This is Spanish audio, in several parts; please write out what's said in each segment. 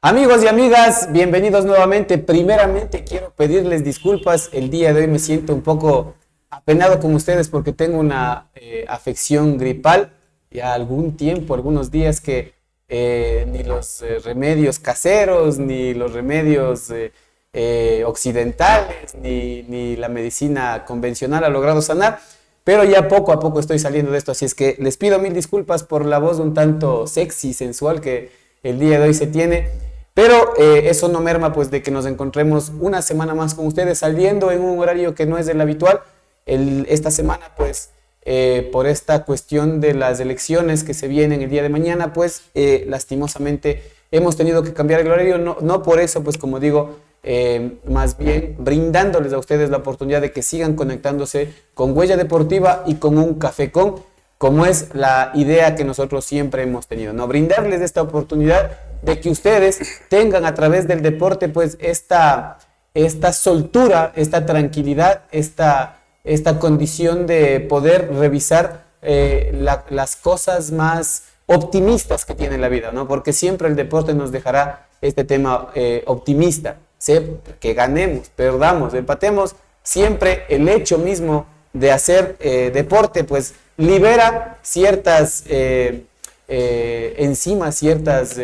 Amigos y amigas, bienvenidos nuevamente. Primeramente quiero pedirles disculpas. El día de hoy me siento un poco apenado con ustedes porque tengo una afección gripal. Ya algún tiempo, algunos días que ni los remedios caseros, ni los remedios occidentales, ni la medicina convencional ha logrado sanar. Pero ya poco a poco estoy saliendo de esto, así es que les pido mil disculpas por la voz un tanto sexy, sensual que el día de hoy se tiene. Pero eso no merma pues de que nos encontremos una semana más con ustedes saliendo en un horario que no es el habitual. Esta semana pues por esta cuestión de las elecciones que se vienen el día de mañana pues lastimosamente hemos tenido que cambiar el horario. No por eso pues como digo, más bien brindándoles a ustedes la oportunidad de que sigan conectándose con Huella Deportiva y con un café como es la idea que nosotros siempre hemos tenido, ¿no? Brindarles esta oportunidad de que ustedes tengan a través del deporte pues esta soltura, esta tranquilidad, esta condición de poder revisar las cosas más optimistas que tiene la vida, ¿no? Porque siempre el deporte nos dejará este tema optimista, ¿sí? Que ganemos, perdamos, empatemos, siempre el hecho mismo de hacer deporte pues libera ciertas enzimas, ciertas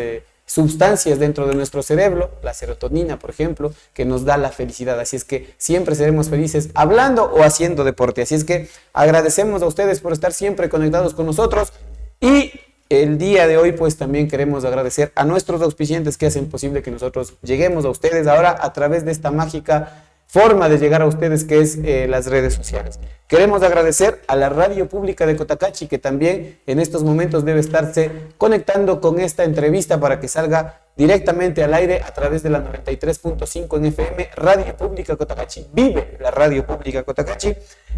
sustancias dentro de nuestro cerebro, la serotonina, por ejemplo, que nos da la felicidad. Así es que siempre seremos felices hablando o haciendo deporte. Así es que agradecemos a ustedes por estar siempre conectados con nosotros. Y el día de hoy, pues también queremos agradecer a nuestros auspiciantes que hacen posible que nosotros lleguemos a ustedes ahora a través de esta mágica forma de llegar a ustedes que es las redes sociales. Queremos agradecer a la Radio Pública de Cotacachi que también en estos momentos debe estarse conectando con esta entrevista para que salga directamente al aire a través de la 93.5 en FM, Radio Pública Cotacachi. Vive la Radio Pública Cotacachi.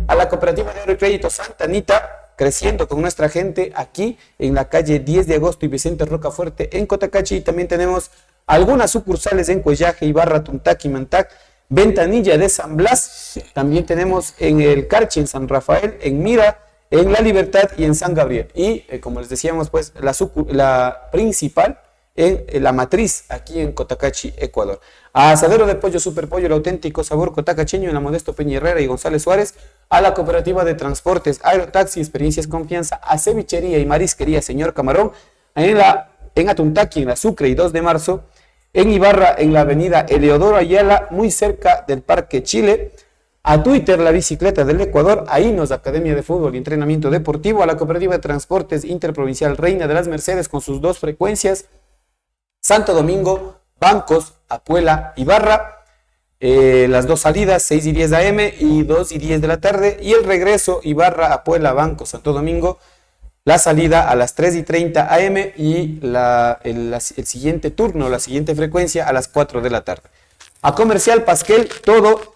A la Cooperativa de Oro y Crédito Santa Anita, creciendo con nuestra gente aquí en la calle 10 de agosto y Vicente Rocafuerte en Cotacachi. Y también tenemos algunas sucursales en Collaje, Ibarra, Tuntac y Mantac. Ventanilla de San Blas, también tenemos en el Carchi, en San Rafael, en Mira, en La Libertad y en San Gabriel. Y como les decíamos, pues la principal en la matriz, aquí en Cotacachi, Ecuador. A Asadero de Pollo Super Pollo, el auténtico sabor cotacacheño en la Modesto Peña Herrera y González Suárez. A la Cooperativa de Transportes, Aerotaxi, Experiencias Confianza. A Cevichería y Marisquería Señor Camarón, en Atuntaqui, en la Sucre y 2 de marzo. En Ibarra, en la avenida Eleodoro Ayala, muy cerca del Parque Chile. A Twitter, la bicicleta del Ecuador. A INOS, Academia de Fútbol y Entrenamiento Deportivo. A la Cooperativa de Transportes Interprovincial Reina de las Mercedes con sus 2 frecuencias. Santo Domingo, Bancos, Apuela, Ibarra. Las 2 salidas, 6 y 10 AM y 2 y 10 de la tarde. Y el regreso, Ibarra, Apuela, Bancos, Santo Domingo. La salida a las 3 y 30 AM y el siguiente turno, la siguiente frecuencia a las 4 de la tarde. A Comercial Pasquel, todo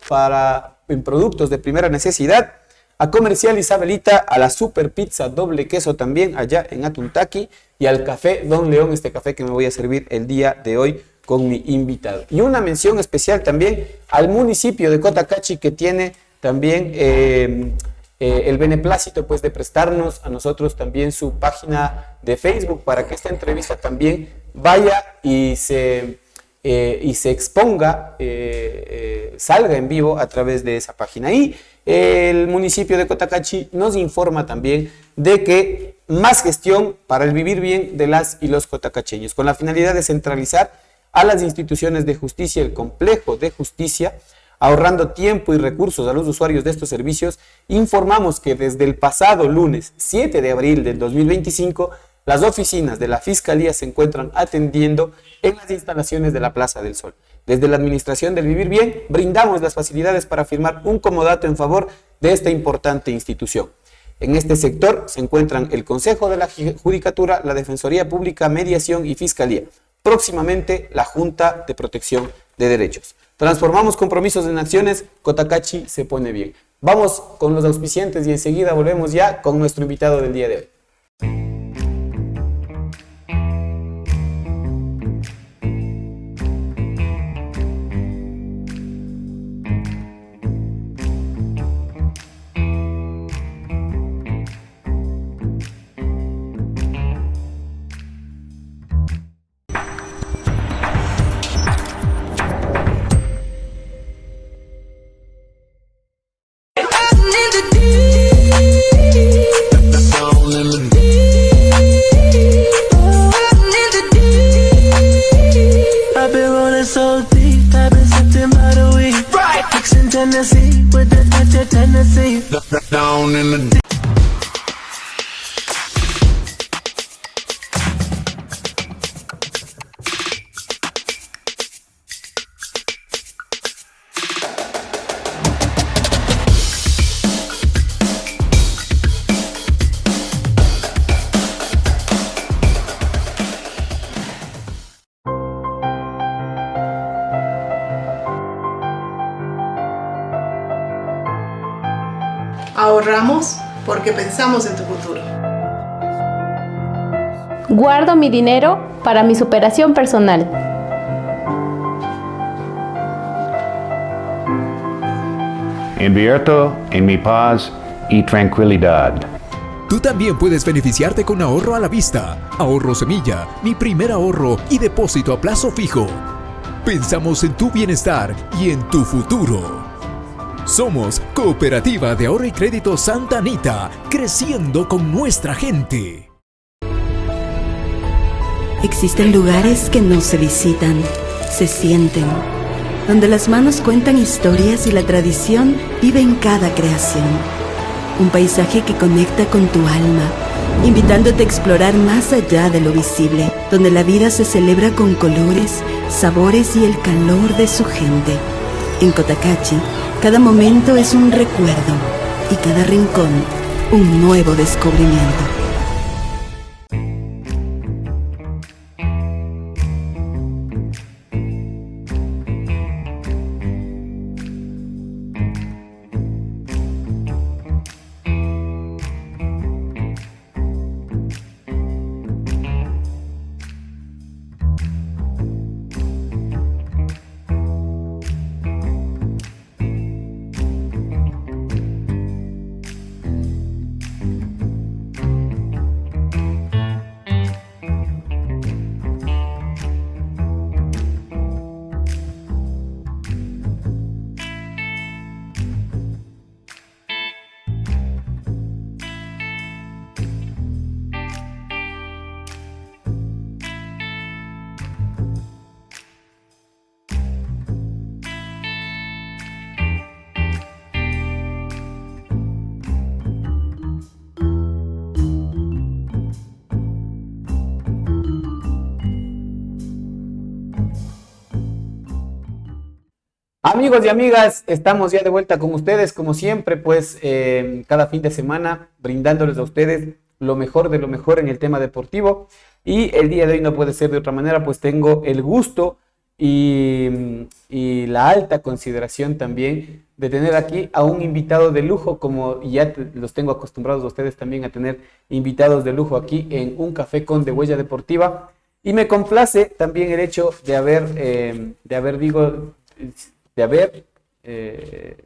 en productos de primera necesidad. A Comercial Isabelita, a la Super Pizza doble queso también allá en Atuntaqui. Y al Café Don León, este café que me voy a servir el día de hoy con mi invitado. Y una mención especial también al municipio de Cotacachi que tiene también el beneplácito pues de prestarnos a nosotros también su página de Facebook para que esta entrevista también vaya y se exponga, salga en vivo a través de esa página. Y el municipio de Cotacachi nos informa también de que más gestión para el vivir bien de las y los cotacacheños, con la finalidad de centralizar a las instituciones de justicia, el complejo de justicia, ahorrando tiempo y recursos a los usuarios de estos servicios. Informamos que desde el pasado lunes 7 de abril del 2025, las oficinas de la Fiscalía se encuentran atendiendo en las instalaciones de la Plaza del Sol. Desde la Administración del Vivir Bien, brindamos las facilidades para firmar un comodato en favor de esta importante institución. En este sector se encuentran el Consejo de la Judicatura, la Defensoría Pública, Mediación y Fiscalía. Próximamente, la Junta de Protección de Derechos. Transformamos compromisos en acciones, Cotacachi se pone bien. Vamos con los auspiciantes y enseguida volvemos ya con nuestro invitado del día de hoy. so deep, I've been sipping by the week. Right. Fixing Tennessee with the touch of Tennessee. Down in the deep. Ahorramos porque pensamos en tu futuro. Guardo mi dinero para mi superación personal. Invierto en mi paz y tranquilidad. Tú también puedes beneficiarte con ahorro a la vista, ahorro semilla, mi primer ahorro y depósito a plazo fijo. Pensamos en tu bienestar y en tu futuro. Somos Cooperativa de Ahorro y Crédito Santa Anita, creciendo con nuestra gente. Existen lugares que no se visitan, se sienten, donde las manos cuentan historias y la tradición vive en cada creación. Un paisaje que conecta con tu alma, invitándote a explorar más allá de lo visible, donde la vida se celebra con colores, sabores y el calor de su gente. En Cotacachi, cada momento es un recuerdo y cada rincón un nuevo descubrimiento. Amigos y amigas, estamos ya de vuelta con ustedes, como siempre, pues cada fin de semana brindándoles a ustedes lo mejor de lo mejor en el tema deportivo. Y el día de hoy no puede ser de otra manera, pues tengo el gusto y la alta consideración también de tener aquí a un invitado de lujo, como ya los tengo acostumbrados a ustedes también a tener invitados de lujo aquí en Un Café con de Huella Deportiva. Y me complace también el hecho de haber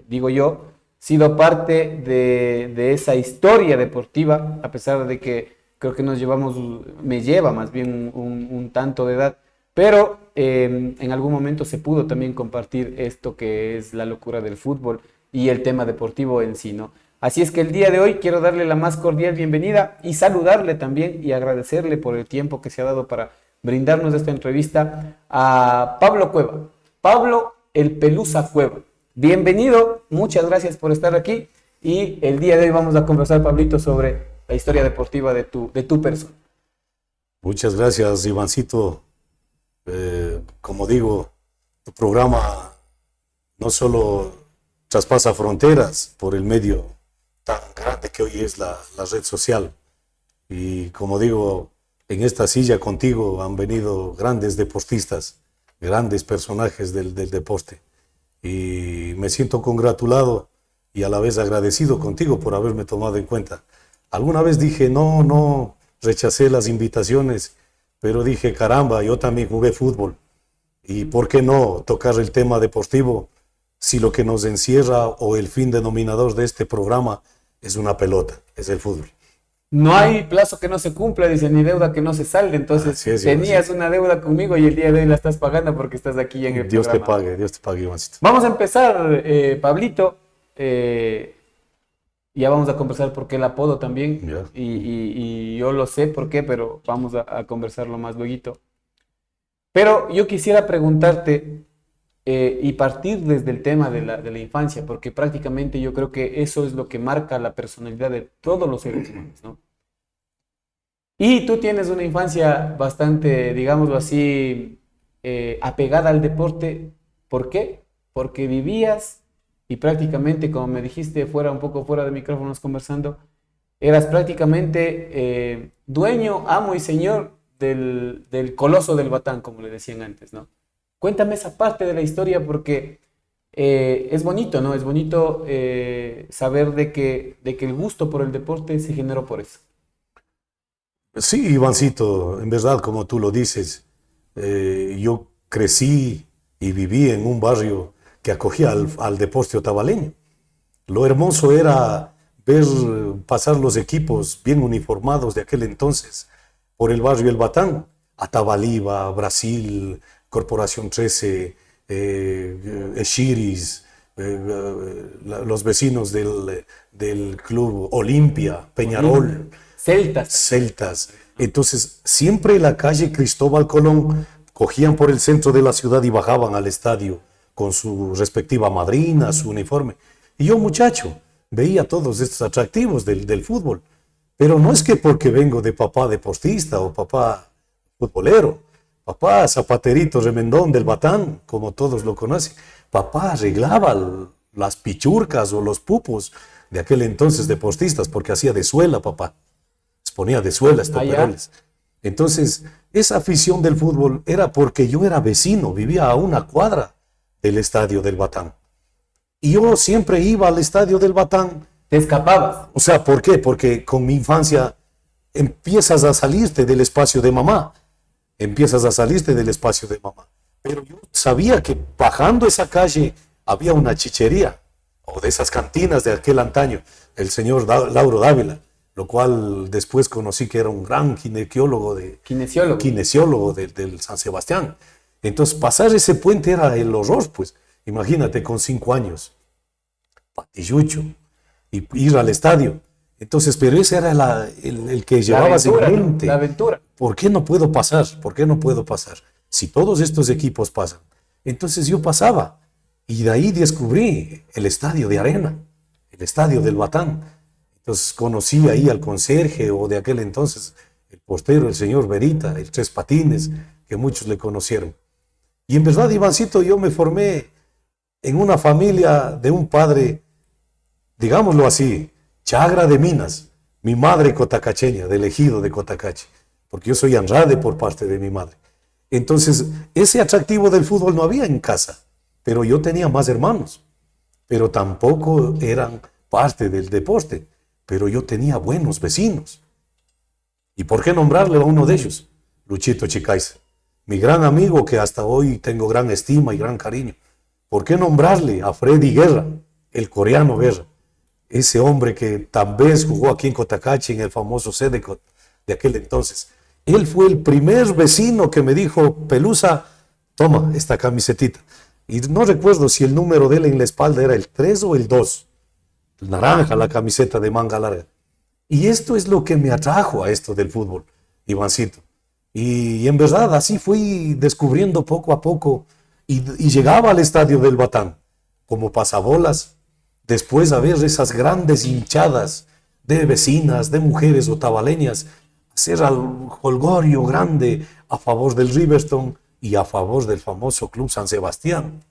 digo yo, sido parte de esa historia deportiva, a pesar de que creo que me lleva más bien un tanto de edad, pero en algún momento se pudo también compartir esto que es la locura del fútbol y el tema deportivo en sí, ¿no? Así es que el día de hoy quiero darle la más cordial bienvenida y saludarle también y agradecerle por el tiempo que se ha dado para brindarnos esta entrevista a Pablo Cueva. Pablo El Pelusa Cueva. Bienvenido, muchas gracias por estar aquí y el día de hoy vamos a conversar, Pablito, sobre la historia deportiva de tu persona. Muchas gracias, Ivancito. Como digo, tu programa no solo traspasa fronteras por el medio tan grande que hoy es la red social. Y como digo, en esta silla contigo han venido grandes deportistas, grandes personajes del deporte. Y me siento congratulado y a la vez agradecido contigo por haberme tomado en cuenta. Alguna vez dije, no, rechacé las invitaciones, pero dije, caramba, yo también jugué fútbol. ¿Y por qué no tocar el tema deportivo si lo que nos encierra o el fin denominador de este programa es una pelota, es el fútbol? No hay plazo que no se cumpla, dice, ni deuda que no se salde. Entonces tenías una deuda conmigo y el día de hoy la estás pagando porque estás aquí en el programa. Dios te pague, Ivancito. Vamos a empezar, Pablito. Ya vamos a conversar por qué el apodo también. Y yo lo sé por qué, pero vamos a conversarlo más luego. Pero yo quisiera preguntarte y partir desde el tema de la infancia, porque prácticamente yo creo que eso es lo que marca la personalidad de todos los seres humanos, ¿no? Y tú tienes una infancia bastante, digámoslo así, apegada al deporte. ¿Por qué? Porque vivías y prácticamente, como me dijiste un poco fuera de micrófonos conversando, eras prácticamente dueño, amo y señor del coloso del Batán, como le decían antes, ¿no? Cuéntame esa parte de la historia porque es bonito, ¿no? Es bonito saber de que el gusto por el deporte se generó por eso. Sí, Ivancito, en verdad, como tú lo dices, yo crecí y viví en un barrio que acogía al deporte otavaleño. Lo hermoso era ver pasar los equipos bien uniformados de aquel entonces por el barrio El Batán, Atabaliba, Brasil, Corporación 13, Echiris, los vecinos del club Olimpia, Peñarol, Celtas. Entonces, siempre la calle Cristóbal Colón cogían por el centro de la ciudad y bajaban al estadio con su respectiva madrina, su uniforme. Y yo, muchacho, veía todos estos atractivos del fútbol. Pero no es que porque vengo de papá deportista o papá futbolero, papá zapaterito remendón del Batán, como todos lo conocen. Papá arreglaba las pichurcas o los pupos de aquel entonces deportistas porque hacía de suela, papá. Ponía de suela estoperoles. Entonces, esa afición del fútbol era porque yo era vecino, vivía a una cuadra del estadio del Batán. Y yo siempre iba al estadio del Batán. ¿Te escapabas? O sea, ¿por qué? Porque con mi infancia empiezas a salirte del espacio de mamá. Pero yo sabía que bajando esa calle había una chichería, o de esas cantinas de aquel antaño, el señor Lauro Dávila, lo cual después conocí que era un gran kinesiólogo del San Sebastián. Entonces, pasar ese puente era el horror, pues. Imagínate, con 5 años, patillucho, y ir al estadio. Entonces, pero ese era el que llevabas en mente. La aventura. ¿Por qué no puedo pasar? Si todos estos equipos pasan. Entonces yo pasaba, y de ahí descubrí el estadio de arena, el estadio del Batán. Entonces conocí ahí al conserje, o de aquel entonces el portero, el señor Verita, el Tres Patines, que muchos le conocieron. Y en verdad, Ivancito, yo me formé en una familia de un padre, digámoslo así, chagra de Minas, mi madre cotacacheña, del ejido de Cotacache, porque yo soy anrade por parte de mi madre. Entonces, ese atractivo del fútbol no había en casa, pero yo tenía más hermanos, pero tampoco eran parte del deporte, pero yo tenía buenos vecinos. ¿Y por qué nombrarle a uno de ellos? Luchito Chicaiza, mi gran amigo que hasta hoy tengo gran estima y gran cariño. ¿Por qué nombrarle a Freddy Guerra, el coreano Guerra? Ese hombre que tal vez jugó aquí en Cotacache en el famoso Sedecot de aquel entonces. Él fue el primer vecino que me dijo, Pelusa, toma esta camisetita. Y no recuerdo si el número de él en la espalda era el 3 o el 2. Naranja la camiseta de manga larga. Y esto es lo que me atrajo a esto del fútbol, Ivancito. Y en verdad así fui descubriendo poco a poco y llegaba al estadio del Batán como pasabolas, después a ver esas grandes hinchadas de vecinas, de mujeres otavaleñas, hacer al jolgorio grande a favor del Riverstone y a favor del famoso Club San Sebastián.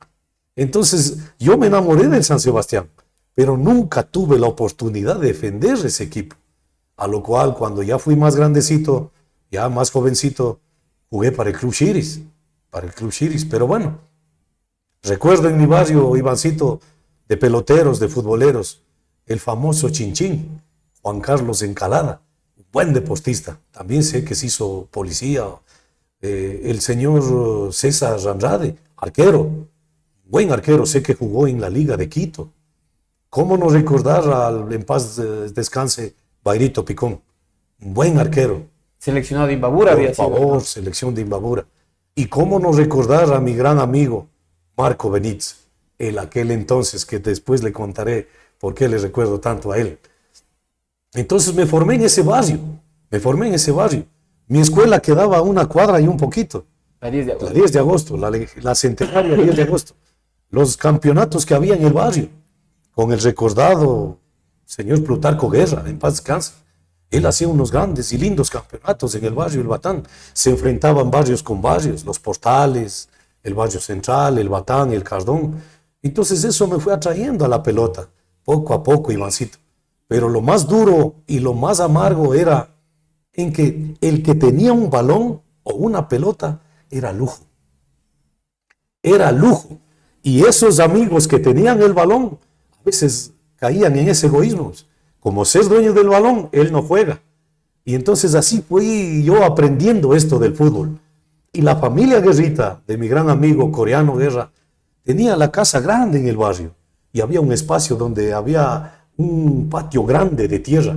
Entonces yo me enamoré del San Sebastián, pero nunca tuve la oportunidad de defender ese equipo. A lo cual, cuando ya fui más grandecito, ya más jovencito, jugué para el Club Chiris. Pero bueno, recuerdo en mi barrio, Ivancito, de peloteros, de futboleros, el famoso Chinchín, Juan Carlos Encalada, buen deportista. También sé que se hizo policía. El señor César Andrade, arquero, buen arquero, sé que jugó en la Liga de Quito. ¿Cómo no recordar en paz descanse Bairito Picón? Un buen arquero. Seleccionado de Imbabura había sido. Por favor, selección de Imbabura. Y cómo no recordar a mi gran amigo Marco Benítez, aquel entonces, que después le contaré por qué le recuerdo tanto a él. Entonces me formé en ese barrio. Mi escuela quedaba a una cuadra y un poquito La 10 de agosto. La 10 de agosto, la centenaria 10 de agosto. Los campeonatos que había en el barrio, con el recordado señor Plutarco Guerra, en paz descanse. Él hacía unos grandes y lindos campeonatos en el barrio El Batán. Se enfrentaban barrios con barrios, los Portales, el barrio Central, el Batán, el Cardón. Entonces eso me fue atrayendo a la pelota, poco a poco, Ivancito. Pero lo más duro y lo más amargo era en que el que tenía un balón o una pelota era lujo. Era lujo. Y esos amigos que tenían el balón a veces caían en ese egoísmo. Como ser dueño del balón, él no juega. Y entonces así fui yo aprendiendo esto del fútbol. Y la familia Guerrita, de mi gran amigo Coreano Guerra, tenía la casa grande en el barrio. Y había un espacio donde había un patio grande de tierra.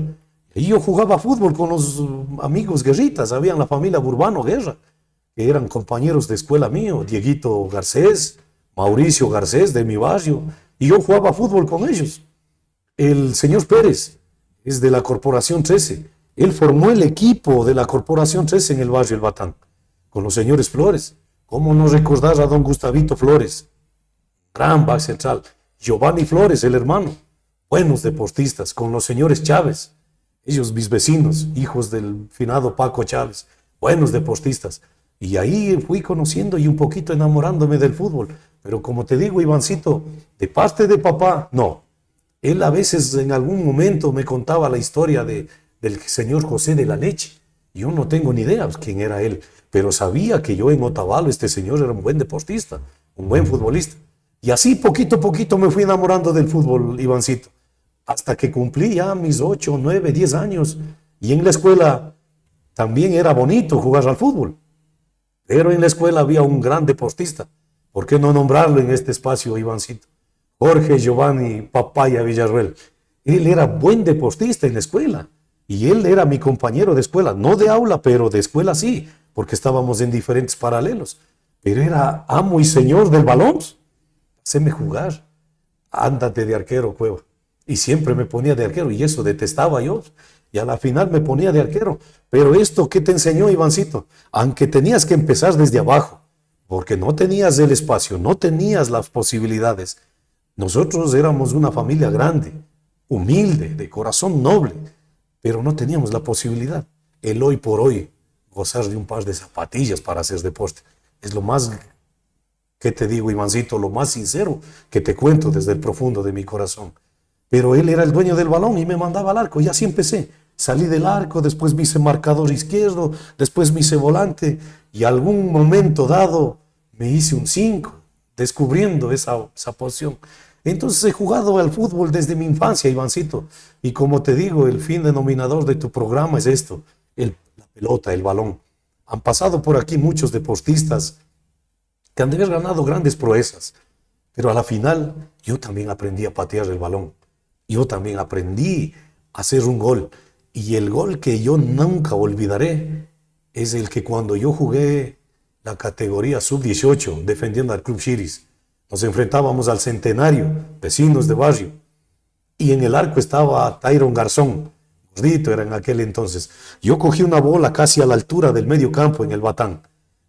Y yo jugaba fútbol con los amigos Guerritas. Había la familia Burbano Guerra, que eran compañeros de escuela mío. Dieguito Garcés, Mauricio Garcés de mi barrio. Y yo jugaba fútbol con ellos. El señor Pérez es de la Corporación 13. Él formó el equipo de la Corporación 13 en el barrio El Batán, con los señores Flores. ¿Cómo no recordar a don Gustavito Flores? Gran back central. Giovanni Flores, el hermano. Buenos deportistas, con los señores Chávez. Ellos, mis vecinos, hijos del finado Paco Chávez. Buenos deportistas. Y ahí fui conociendo y un poquito enamorándome del fútbol. Pero como te digo, Ivancito, de parte de papá, no. Él a veces en algún momento me contaba la historia del señor José de la Leche. Yo no tengo ni idea quién era él, pero sabía que yo en Otavalo este señor era un buen deportista, un buen futbolista. Y así poquito a poquito me fui enamorando del fútbol, Ivancito, hasta que cumplí ya mis 8, 9, 10 años. Y en la escuela también era bonito jugar al fútbol, pero en la escuela había un gran deportista. ¿Por qué no nombrarlo en este espacio, Ivancito? Jorge Giovanni Papaya Villarruel. Él era buen deportista en la escuela y él era mi compañero de escuela, no de aula, pero de escuela sí, porque estábamos en diferentes paralelos. Pero era amo y señor del balón. Haceme jugar, ándate de arquero, Cueva. Y siempre me ponía de arquero y eso detestaba yo. Y a la final me ponía de arquero. Pero esto, ¿qué te enseñó, Ivancito? Aunque tenías que empezar desde abajo, porque no tenías el espacio, no tenías las posibilidades. Nosotros éramos una familia grande, humilde, de corazón noble, pero no teníamos la posibilidad. El hoy por hoy, gozar de un par de zapatillas para hacer deporte, es lo más, que te digo, Ivancito, lo más sincero que te cuento desde el profundo de mi corazón. Pero él era el dueño del balón y me mandaba al arco, y así empecé. Salí del arco, después me hice marcador izquierdo, después me hice volante, y algún momento dado me hice un 5, descubriendo esa posición. Entonces he jugado al fútbol desde mi infancia, Ivancito. Y como te digo, el fin denominador de tu programa es esto, la pelota, el balón. Han pasado por aquí muchos deportistas que han de haber ganado grandes proezas. Pero a la final yo también aprendí a patear el balón. Yo también aprendí a hacer un gol. Y el gol que yo nunca olvidaré es el que cuando yo jugué la categoría sub-18 defendiendo al Club Chiris, nos enfrentábamos al Centenario, vecinos de barrio, y en el arco estaba Tyron Garzón, gordito era en aquel entonces. Yo cogí una bola casi a la altura del medio campo en el Batán,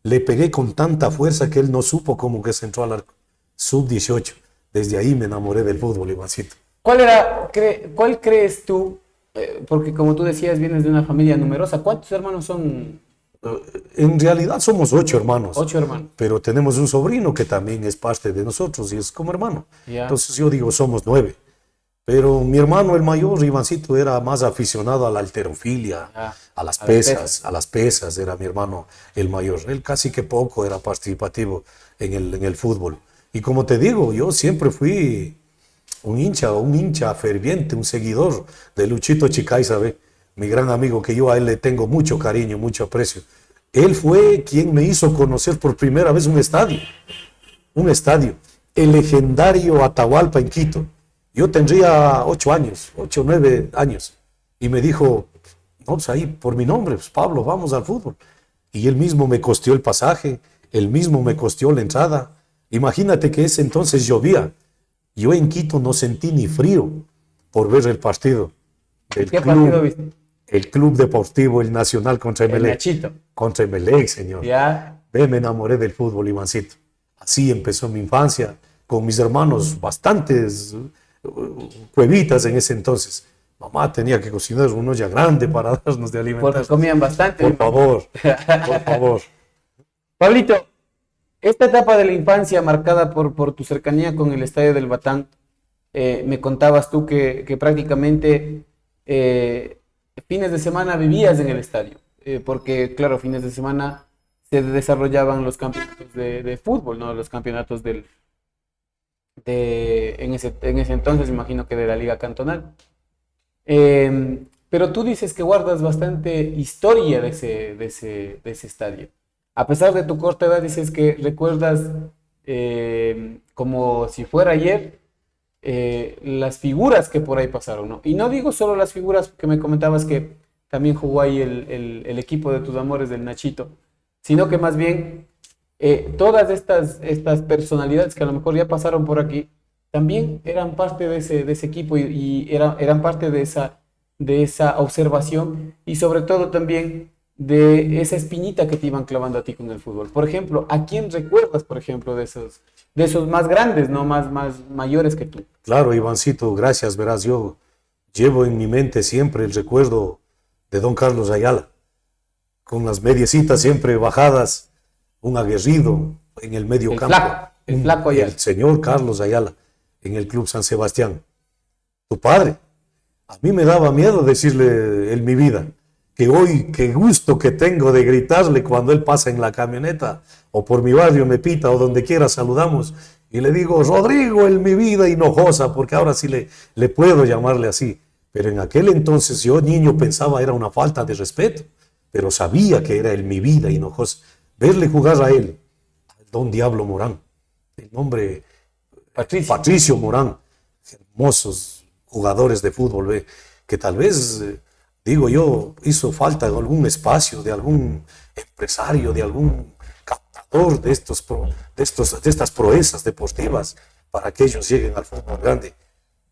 le pegué con tanta fuerza que él no supo cómo que se entró al arco. Sub-18, desde ahí me enamoré del fútbol, Ivancito. ¿Cuál crees tú? Porque como tú decías, vienes de una familia numerosa. ¿Cuántos hermanos son? En realidad somos 8 hermanos. 8 hermanos. Pero tenemos un sobrino que también es parte de nosotros y es como hermano. Yeah. Entonces yo digo, somos 9. Pero mi hermano, el mayor, Ivancito, era más aficionado a la halterofilia, a las pesas, era mi hermano el mayor. Él casi que poco era participativo en el fútbol. Y como te digo, yo siempre fui un hincha ferviente, un seguidor de Luchito Chicaiza, mi gran amigo, que yo a él le tengo mucho cariño, mucho aprecio. Él fue quien me hizo conocer por primera vez un estadio, el legendario Atahualpa en Quito. Yo tendría 8 o 9 años, y me dijo, no, pues ahí por mi nombre, pues Pablo, vamos al fútbol. Y él mismo me costeó el pasaje, él mismo me costeó la entrada. Imagínate que ese entonces llovía. Yo en Quito no sentí ni frío por ver el partido. ¿Qué partido viste? El Club Deportivo, el Nacional contra Emelec. El Nachito. Contra Emelec, señor. Ya. me enamoré del fútbol, Ivancito. Así empezó mi infancia, con mis hermanos, bastantes cuevitas en ese entonces. Mamá tenía que cocinar una olla grande para darnos de alimentar. Porque comían bastante. Por favor, por favor. Pablito, esta etapa de la infancia marcada por tu cercanía con el Estadio del Batán, me contabas tú que prácticamente fines de semana vivías en el estadio, porque claro, fines de semana se desarrollaban los campeonatos de fútbol, ¿no? Los campeonatos en ese entonces, imagino que de la Liga Cantonal. Pero tú dices que guardas bastante historia de ese estadio. A pesar de tu corta edad, dices que recuerdas como si fuera ayer las figuras que por ahí pasaron, ¿no? Y no digo solo las figuras que me comentabas que también jugó ahí el equipo de tus amores del Nachito, sino que más bien todas estas personalidades que a lo mejor ya pasaron por aquí también eran parte de ese equipo y eran parte de esa observación y sobre todo también de esa espinita que te iban clavando a ti con el fútbol. Por ejemplo, ¿a quién recuerdas, por ejemplo, de esos más grandes, no más mayores que tú? Claro, Ivancito, gracias. Verás, yo llevo en mi mente siempre el recuerdo de don Carlos Ayala, con las mediecitas siempre bajadas, un aguerrido en el medio campo. El flaco Ayala. El señor Carlos Ayala, en el Club San Sebastián. Tu padre. A mí me daba miedo decirle en mi vida que hoy, qué gusto que tengo de gritarle cuando él pasa en la camioneta o por mi barrio me pita o donde quiera saludamos y le digo, Rodrigo, en mi vida Hinojosa, porque ahora sí le puedo llamarle así. Pero en aquel entonces yo, niño, pensaba era una falta de respeto, pero sabía que era el mi vida Hinojosa. Verle jugar a él, al don Diablo Morán, el nombre Patricio Morán, hermosos jugadores de fútbol, ¿ve? Que tal vez, digo yo, hizo falta de algún espacio, de algún empresario, de algún captador de estas proezas deportivas para que ellos lleguen al fútbol grande.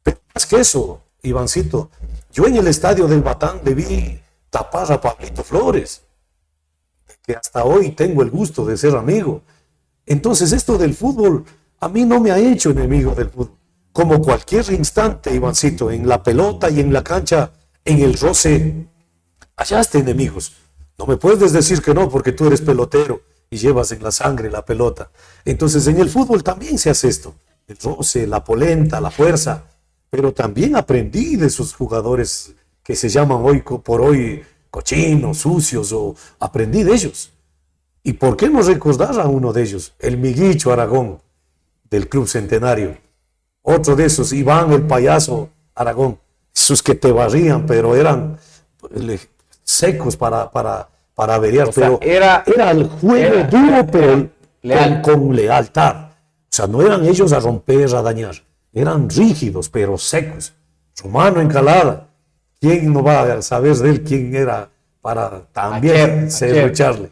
Pero más que eso, Ivancito, yo en el estadio del Batán debí tapar a Pablito Flores, que hasta hoy tengo el gusto de ser amigo. Entonces esto del fútbol a mí no me ha hecho enemigo del fútbol. Como cualquier instante, Ivancito, en la pelota y en la cancha, en el roce, hallaste enemigos. No me puedes decir que no, porque tú eres pelotero y llevas en la sangre la pelota. Entonces en el fútbol también se hace esto. El roce, la polenta, la fuerza. Pero también aprendí de esos jugadores que se llaman hoy por hoy cochinos, sucios, o aprendí de ellos. ¿Y por qué no recordar a uno de ellos? El Miguicho Aragón, del Club Centenario. Otro de esos, Iván el Payaso Aragón. Esos que te barrían, pero eran secos para averiar. O sea, pero era el juego duro, pero con lealtad. O sea, no eran ellos a romper, a dañar. Eran rígidos, pero secos. Romano Encalada. ¿Quién no va a saber de él quién era para también serrucharle?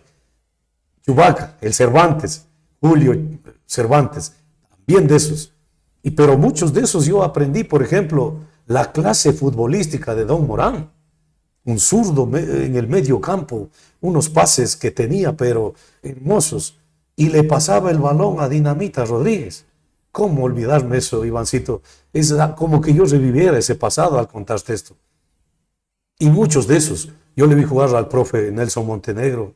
Chubaca, el Cervantes, Julio Cervantes, también de esos. Pero muchos de esos yo aprendí, por ejemplo, la clase futbolística de Don Morán. Un zurdo en el medio campo, unos pases que tenía, pero hermosos. Y le pasaba el balón a Dinamita Rodríguez. ¿Cómo olvidarme eso, Ivancito? Es como que yo reviviera ese pasado al contarte esto. Y muchos de esos, yo le vi jugar al profe Nelson Montenegro,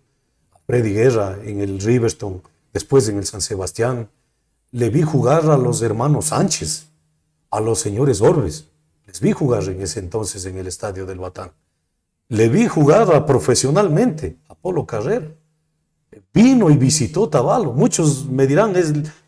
a Freddy Guerra en el Riverstone, después en el San Sebastián. Le vi jugar a los hermanos Sánchez, a los señores Orbes. Les vi jugar en ese entonces en el estadio del Batán. Le vi jugar profesionalmente a Polo Carrera. Vino y visitó Tabalo. Muchos me dirán,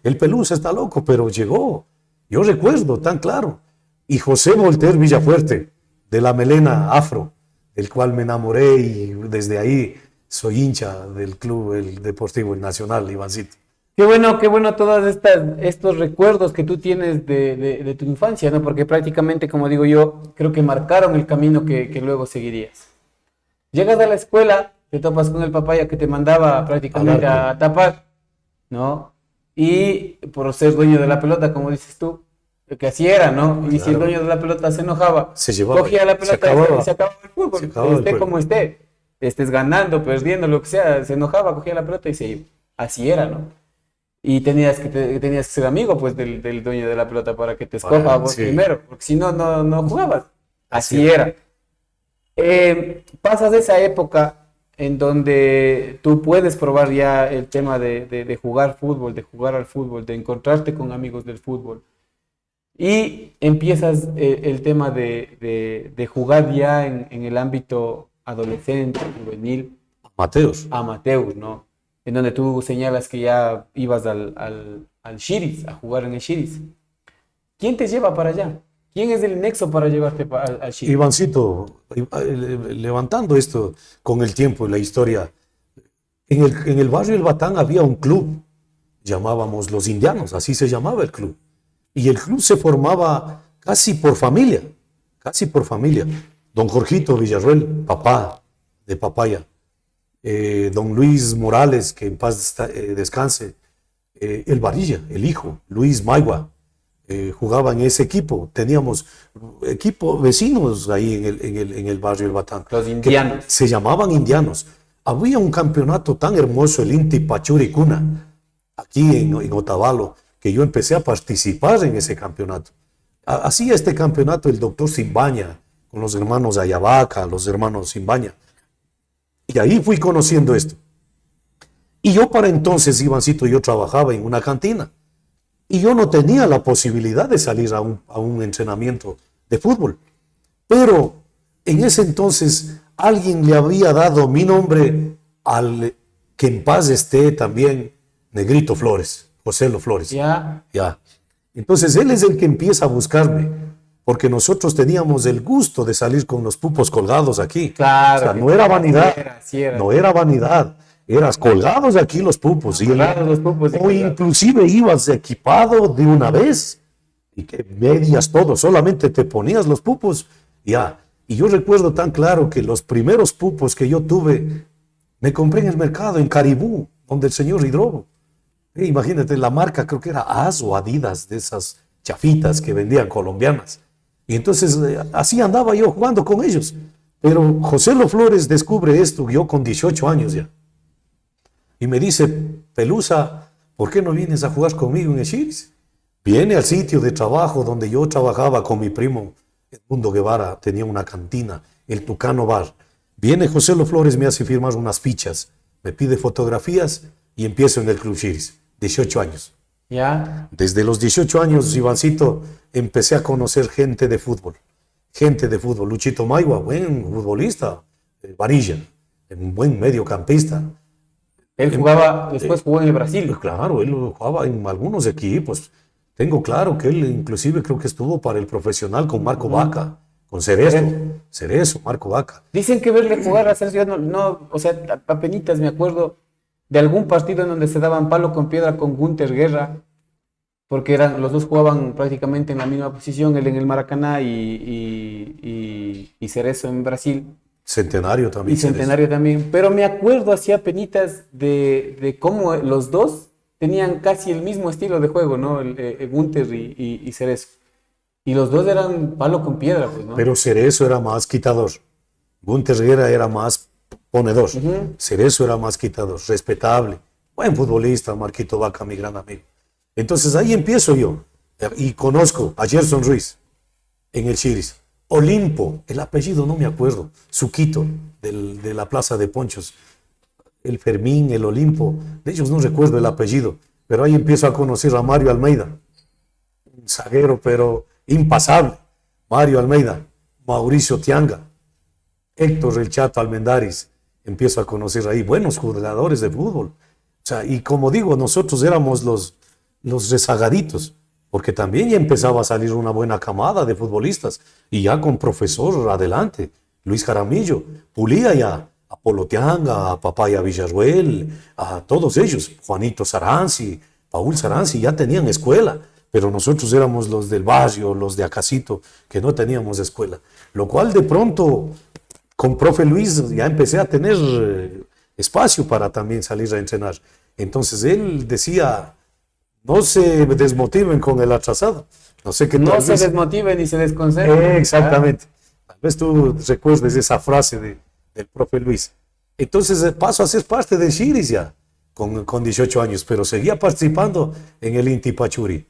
el Pelusa está loco, pero llegó. Yo recuerdo tan claro. Y José Volter Villafuerte, de la melena afro, del cual me enamoré y desde ahí soy hincha del club el Deportivo El Nacional, Ivancito. Qué bueno todos estos recuerdos que tú tienes de tu infancia, ¿no? Porque prácticamente, como digo yo, creo que marcaron el camino que luego seguirías. Llegas a la escuela, te topas con el papaya que te mandaba prácticamente a tapar, ¿no? Y por ser dueño de la pelota, como dices tú, que así era, ¿no? Y claro, si el dueño de la pelota se enojaba, se llevaba, cogía la pelota y se acababa el fútbol. Esté como esté, estés ganando, perdiendo, lo que sea, se enojaba, cogía la pelota y se iba. así era, ¿no? Y tenías que ser amigo, pues, del dueño de la pelota para que te escoja a vos primero, porque si no, no jugabas. Así era. Pasas de esa época en donde tú puedes probar ya el tema de jugar fútbol, de jugar al fútbol, de encontrarte con amigos del fútbol. Y empiezas el tema de jugar ya en el ámbito adolescente, juvenil. Amateur, ¿no? En donde tú señalas que ya ibas al Shiris, a jugar en el Shiris. ¿Quién te lleva para allá? ¿Quién es el nexo para llevarte al Shiris? Ivancito, levantando esto con el tiempo y la historia, en el barrio El Batán había un club, llamábamos Los Indianos, así se llamaba el club. Y el club se formaba casi por familia. Don Jorgito Villarruel, papá de Papaya. Don Luis Morales, que en paz descanse. El Varilla, el hijo, Luis Maigua, jugaba en ese equipo. Teníamos vecinos ahí en el barrio El Batán. Los indianos. Se llamaban indianos. Había un campeonato tan hermoso, el Inti Pachuricuna, aquí en Otavalo, que yo empecé a participar en ese campeonato. Hacía este campeonato el doctor Simbaña, con los hermanos Ayabaca, los hermanos Simbaña. Y ahí fui conociendo esto. Y yo para entonces, Ivancito, yo trabajaba en una cantina. Y yo no tenía la posibilidad de salir a un entrenamiento de fútbol. Pero en ese entonces alguien le había dado mi nombre al que en paz esté también Negrito Flores, José Lo Flores. Ya. Entonces él es el que empieza a buscarme, porque nosotros teníamos el gusto de salir con los pupos colgados aquí. Claro. O sea, no era vanidad. Era. No era vanidad. Eras colgados aquí los pupos. O inclusive ibas equipado de una vez. Y que medias todo. Solamente te ponías los pupos. Ya. Y yo recuerdo tan claro que los primeros pupos que yo tuve, me compré en el mercado, en Caribú, donde el señor Hidrobo. Imagínate, la marca creo que era As o Adidas, de esas chafitas que vendían colombianas. Y entonces así andaba yo jugando con ellos. Pero José Lo Flores descubre esto, yo con 18 años ya. Y me dice, Pelusa, ¿por qué no vienes a jugar conmigo en el Shiris? Viene al sitio de trabajo donde yo trabajaba con mi primo Edmundo Guevara, tenía una cantina, el Tucano Bar. Viene José Lo Flores, me hace firmar unas fichas, me pide fotografías y empiezo en el Club Shiris, 18 años. Ya. Desde los 18 años, Ivancito, empecé a conocer gente de fútbol. Luchito Maigua, buen futbolista. Varilla, un buen mediocampista. Él jugaba, después jugó en el Brasil. Claro, él jugaba en algunos equipos. Tengo claro que él inclusive creo que estuvo para el profesional con Marco Vaca, con Cerezo, Marco Vaca. Dicen que verle jugar a Sergio, o sea, apenitas me acuerdo de algún partido en donde se daban palo con piedra con Gunter Guerra, porque los dos jugaban prácticamente en la misma posición, él en el Maracaná y Cerezo en Brasil. Centenario también. Pero me acuerdo así apenitas de cómo los dos tenían casi el mismo estilo de juego, ¿no? El Gunter y Cerezo. Y los dos eran palo con piedra, pues, ¿no? Pero Cerezo era más quitador. Gunter Guerra era más ponedor. Cerezo era más quitador, respetable. Buen futbolista, Marquito Vaca, mi gran amigo. Entonces ahí empiezo yo. Y conozco a Gerson Ruiz en el Shiris. Olimpo, el apellido no me acuerdo. Suquito, de la Plaza de Ponchos. El Fermín, el Olimpo. De ellos no recuerdo el apellido. Pero ahí empiezo a conocer a Mario Almeida. Un zaguero, pero impasable. Mario Almeida, Mauricio Tianga, Héctor El Chato Almendaris. Empiezo a conocer ahí buenos jugadores de fútbol. O sea, y como digo, nosotros éramos los rezagaditos, porque también ya empezaba a salir una buena camada de futbolistas, y ya con profesor adelante, Luis Jaramillo, pulía ya a Polo Tianga, a Papaya Villarruel, a todos ellos, Juanito Saranzi, Paul Saranzi, ya tenían escuela, pero nosotros éramos los del barrio, los de Acacito, que no teníamos escuela, lo cual de pronto con profe Luis ya empecé a tener espacio para también salir a entrenar. Entonces él decía, no se desmotiven con el atrasado. No sé qué no se desmotiven y se desconcentren. Exactamente. Tal vez tú recuerdes esa frase del profe Luis. Entonces paso a ser parte del Shiris ya. con 18 años, pero seguía participando en el Inti Pachuri.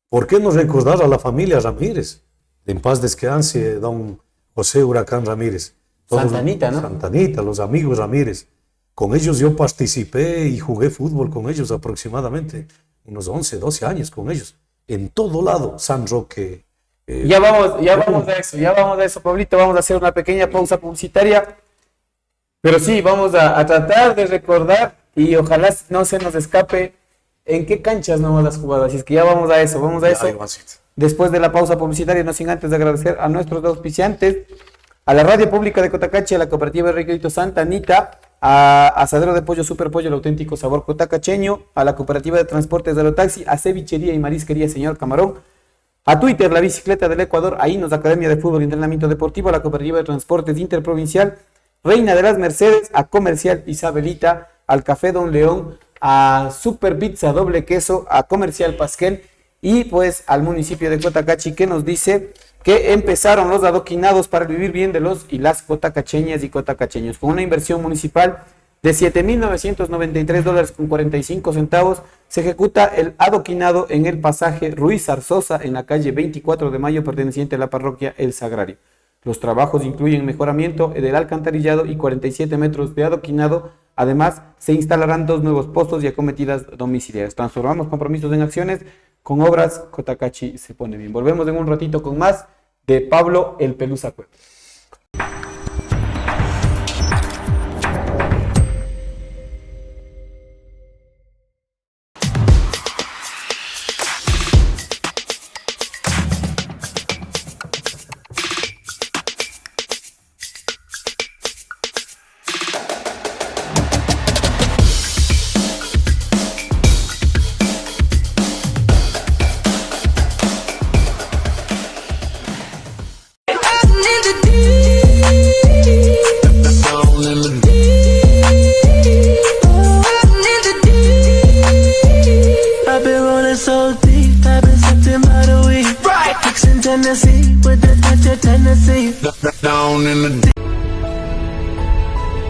¿Por qué no recordar a la familia Ramírez? En paz descanse, don José Huracán Ramírez. Santa Anita, ¿no? Santa Anita, los amigos Ramírez. Con ellos yo participé y jugué fútbol con ellos aproximadamente unos 11, 12 años con ellos. En todo lado, San Roque. Ya vamos a eso, Pablito. Vamos a hacer una pequeña pausa publicitaria. Pero sí, vamos a tratar de recordar y ojalá no se nos escape en qué canchas no has jugado. Así es que ya vamos a eso, Después de la pausa publicitaria, no sin antes de agradecer a nuestros auspiciantes, a la Radio Pública de Cotacachi, a la Cooperativa de Crédito Santa Anita, a Asadero de Pollo Super Pollo, el auténtico sabor cotacacheño, a la Cooperativa de Transportes de Aerotaxi, a Cevichería y Marisquería Señor Camarón, a Twitter, la Bicicleta del Ecuador, a Inos, Academia de Fútbol y Entrenamiento Deportivo, a la Cooperativa de Transportes Interprovincial, Reina de las Mercedes, a Comercial Isabelita, al Café Don León, a Super Pizza Doble Queso, a Comercial Pasquel y pues al municipio de Cotacachi, que nos dice que empezaron los adoquinados para vivir bien de los y las cotacacheñas y cotacacheños. Con una inversión municipal de $7,993 con 45 centavos, se ejecuta el adoquinado en el pasaje Ruiz Zarzosa, en la calle 24 de Mayo, perteneciente a la parroquia El Sagrario. Los trabajos incluyen mejoramiento del alcantarillado y 47 metros de adoquinado. Además, se instalarán 2 nuevos postos y acometidas domiciliarias. Transformamos compromisos en acciones. Con obras, Cotacachi se pone bien. Volvemos en un ratito con más de Pablo el Pelusa Cueva.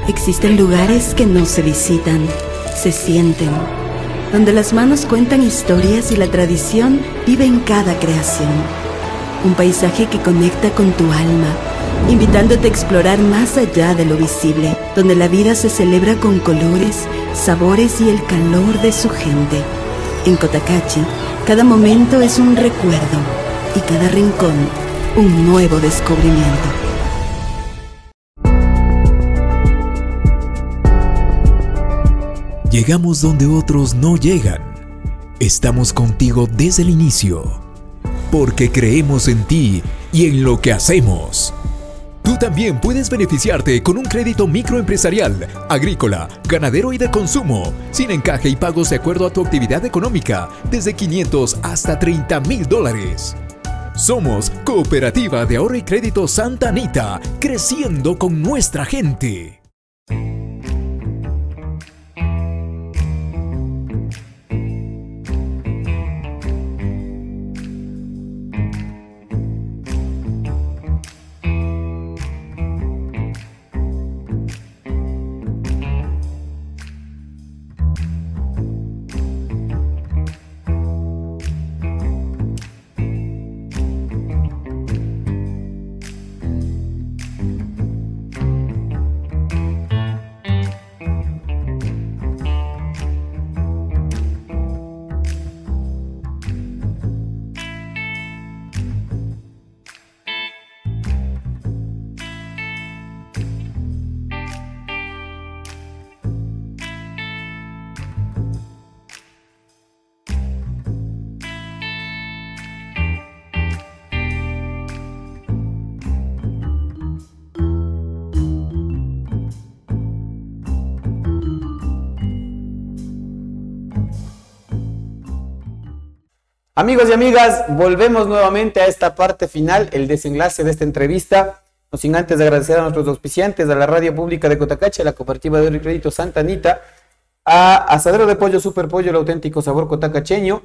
Existen lugares que no se visitan, se sienten, donde las manos cuentan historias y la tradición vive en cada creación. Un paisaje que conecta con tu alma, invitándote a explorar más allá de lo visible, donde la vida se celebra con colores, sabores y el calor de su gente. En Cotacachi, cada momento es un recuerdo y cada rincón un nuevo descubrimiento. Llegamos donde otros no llegan. Estamos contigo desde el inicio, porque creemos en ti y en lo que hacemos. Tú también puedes beneficiarte con un crédito microempresarial, agrícola, ganadero y de consumo, sin encaje y pagos de acuerdo a tu actividad económica, desde $500 hasta $30,000. Somos Cooperativa de Ahorro y Crédito Santa Anita, creciendo con nuestra gente. Amigos y amigas, volvemos nuevamente a esta parte final, el desenlace de esta entrevista. No sin antes agradecer a nuestros auspiciantes, a la Radio Pública de Cotacachi, a la Cooperativa de Ahorro y Crédito Santa Anita, a Asadero de Pollo Super Pollo, el auténtico sabor cotacacheño,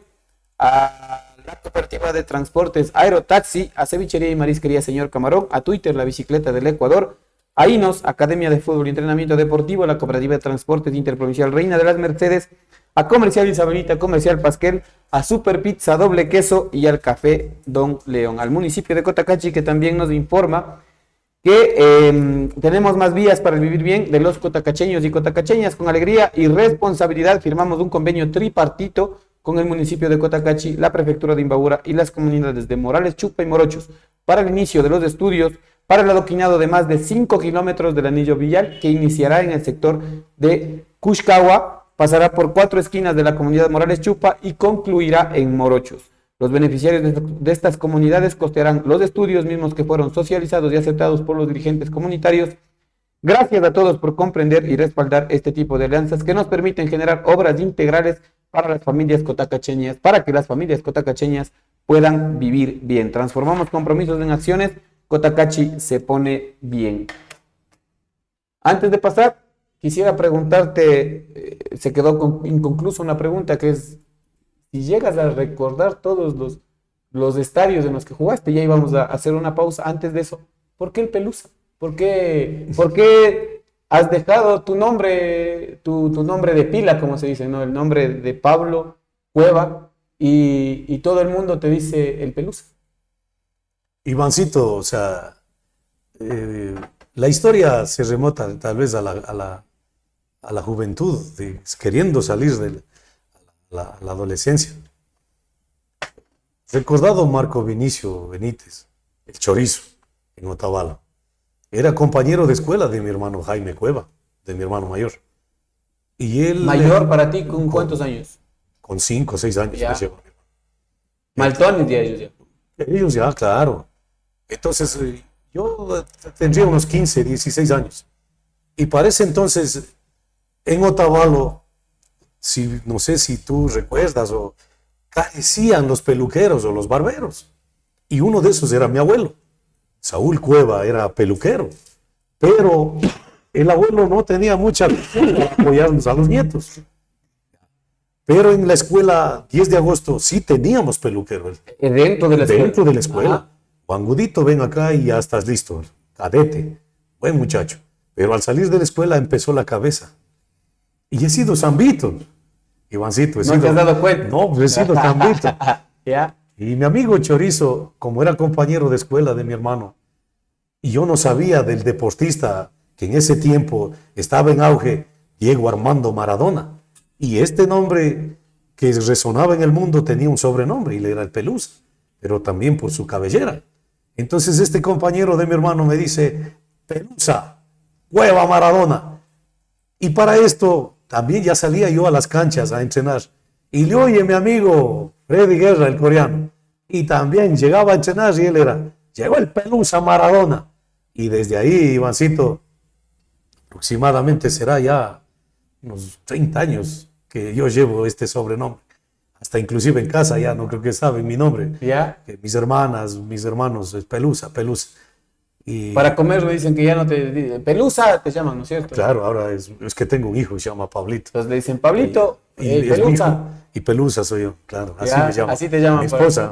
a la Cooperativa de Transportes Aerotaxi, a Cevichería y Marisquería Señor Camarón, a Twitter, la Bicicleta del Ecuador, AINOS, Academia de Fútbol y Entrenamiento Deportivo, la Cooperativa de Transportes Interprovincial Reina de las Mercedes, a Comercial Isabelita, Comercial Pasquel, a Super Pizza Doble Queso y al Café Don León. Al municipio de Cotacachi, que también nos informa que tenemos más vías para el vivir bien de los cotacacheños y cotacacheñas. Con alegría y responsabilidad firmamos un convenio tripartito con el municipio de Cotacachi, la prefectura de Imbabura y las comunidades de Morales, Chupa y Morochos para el inicio de los estudios para el adoquinado de más de 5 kilómetros del anillo vial, que iniciará en el sector de Cuxcagua, pasará por 4 esquinas de la comunidad Morales Chupa y concluirá en Morochos. Los beneficiarios de estas comunidades costearán los estudios mismos que fueron socializados y aceptados por los dirigentes comunitarios. Gracias a todos por comprender y respaldar este tipo de alianzas que nos permiten generar obras integrales para las familias cotacacheñas, para que las familias cotacacheñas puedan vivir bien. Transformamos compromisos en acciones. Cotacachi se pone bien. Antes de pasar, quisiera preguntarte, se quedó inconclusa una pregunta, que es, si llegas a recordar todos los estadios en los que jugaste, ya íbamos a hacer una pausa. Antes de eso, ¿por qué el Pelusa? ¿Por qué has dejado tu nombre de pila, como se dice, ¿no? El nombre de Pablo Cueva, y todo el mundo te dice el Pelusa? Ivancito, o sea, la historia se remota tal vez a la juventud, queriendo salir de la adolescencia. Recordado Marco Vinicio Benítez, el Chorizo, en Otavalo. Era compañero de escuela de mi hermano Jaime Cueva, de mi hermano mayor. Y él... ¿Mayor para ti con cuántos años? Con 5 o 6 años. Ya. Maltones de ellos ya. Ellos ya, claro. Entonces, yo tendría unos 15, 16 años. Y para ese entonces, en Otavalo, no sé si tú recuerdas, o carecían los peluqueros o los barberos. Y uno de esos era mi abuelo. Saúl Cueva era peluquero. Pero el abuelo no tenía mucha para apoyarnos a los nietos. Pero en la escuela 10 de agosto sí teníamos peluquero. Dentro de la escuela. Dentro de la escuela. Juan Gudito, ven acá y ya estás listo. Cadete, buen muchacho. Pero al salir de la escuela empezó la cabeza. Y he sido zambito. Ivancito, ¿No te has dado cuenta? No, he sido zambito. ¿Ya? Y mi amigo Chorizo, como era compañero de escuela de mi hermano, y yo no sabía del deportista que en ese tiempo estaba en auge, Diego Armando Maradona. Y este nombre que resonaba en el mundo tenía un sobrenombre, y le era el Pelusa, pero también por su cabellera. Entonces este compañero de mi hermano me dice, Pelusa, Cueva Maradona. Y para esto también ya salía yo a las canchas a entrenar. Y le oye mi amigo Freddy Guerra, el coreano. Y también llegaba a entrenar y él era, llegó el Pelusa Maradona. Y desde ahí, Ivancito, aproximadamente será ya unos 30 años que yo llevo este sobrenombre. Hasta inclusive en casa ya no creo que saben mi nombre. ¿Ya? Que mis hermanos, es Pelusa. Y para comer me dicen que ya no te dicen, Pelusa te llaman, ¿no es cierto? claro, ahora es que tengo un hijo que se llama Pablito. Entonces le dicen, Pablito, Y es mi Pelusa. hijo, y Pelusa soy yo, claro, así Ya, me llaman. así te llaman,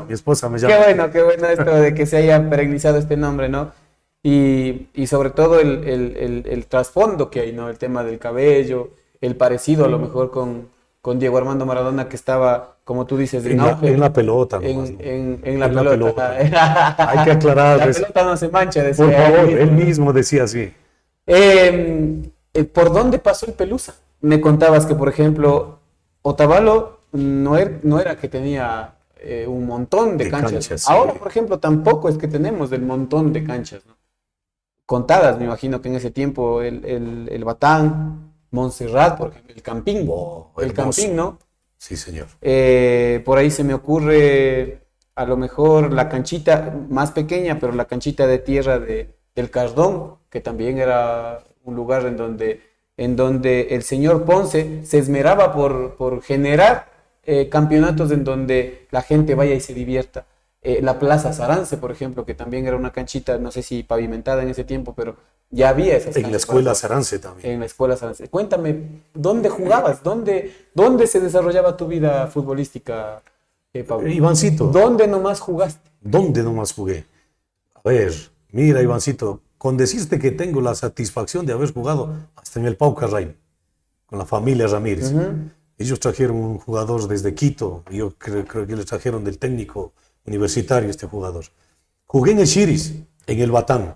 Mi esposa me llama. Qué bueno esto de que se haya perenizado este nombre, ¿no? Y sobre todo el trasfondo que hay, ¿no? El tema del cabello, el parecido a lo mejor con Diego Armando Maradona, que estaba, como tú dices, en la pelota. Nomás, ¿no? En la pelota. Hay que aclarar. La pelota no se mancha, decía. Por favor, él mismo decía así. ¿Por dónde pasó el Pelusa? Me contabas que, por ejemplo, Otavalo no era que tenía un montón de canchas. Sí. Ahora, por ejemplo, tampoco es que tenemos el montón de canchas, ¿no? Contadas, me imagino que en ese tiempo el Batán, Montserrat, por ejemplo, el Campín. El Campín, ¿no? Sí, señor. Por ahí se me ocurre a lo mejor la canchita más pequeña, pero la canchita de tierra del Cardón, que también era un lugar en donde el señor Ponce se esmeraba por generar campeonatos en donde la gente vaya y se divierta. La Plaza Sarance, por ejemplo, que también era una canchita, no sé si pavimentada en ese tiempo, pero ya había esas canchas. En la escuela Sarance también. En la escuela Sarance. Cuéntame, ¿dónde jugabas? ¿Dónde se desarrollaba tu vida futbolística, Pablo? Ivancito. ¿Dónde nomás jugaste? ¿Dónde nomás jugué? A ver, mira, Ivancito, con decirte que tengo la satisfacción de haber jugado hasta en el Pau Carreño, con la familia Ramírez. Ellos trajeron un jugador desde Quito, y yo creo que le trajeron del técnico universitario este jugador. Jugué en el Chiris, en el Batán.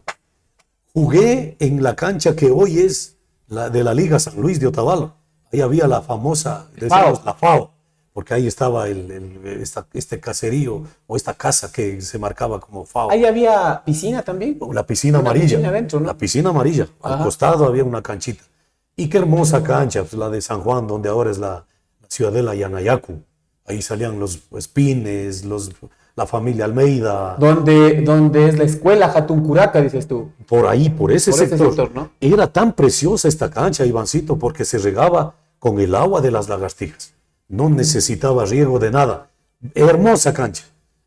Jugué en la cancha que hoy es la de la Liga San Luis de Otavalo. Ahí había la famosa, decíamos, la FAO, porque ahí estaba este caserío o esta casa que se marcaba como FAO. Ahí había piscina también. La piscina Una amarilla. piscina adentro, ¿no? La piscina amarilla. Al costado había una canchita. Y qué hermosa cancha, pues, la de San Juan, donde ahora es la ciudadela Yanayacu. Ahí salían los Espines, la familia Almeida. Donde es la escuela Jatuncuraca, dices tú. Por ahí, por ese sector. ¿No? Era tan preciosa esta cancha, Ivancito, porque se regaba con el agua de las lagartijas. No necesitaba riego de nada. Hermosa cancha.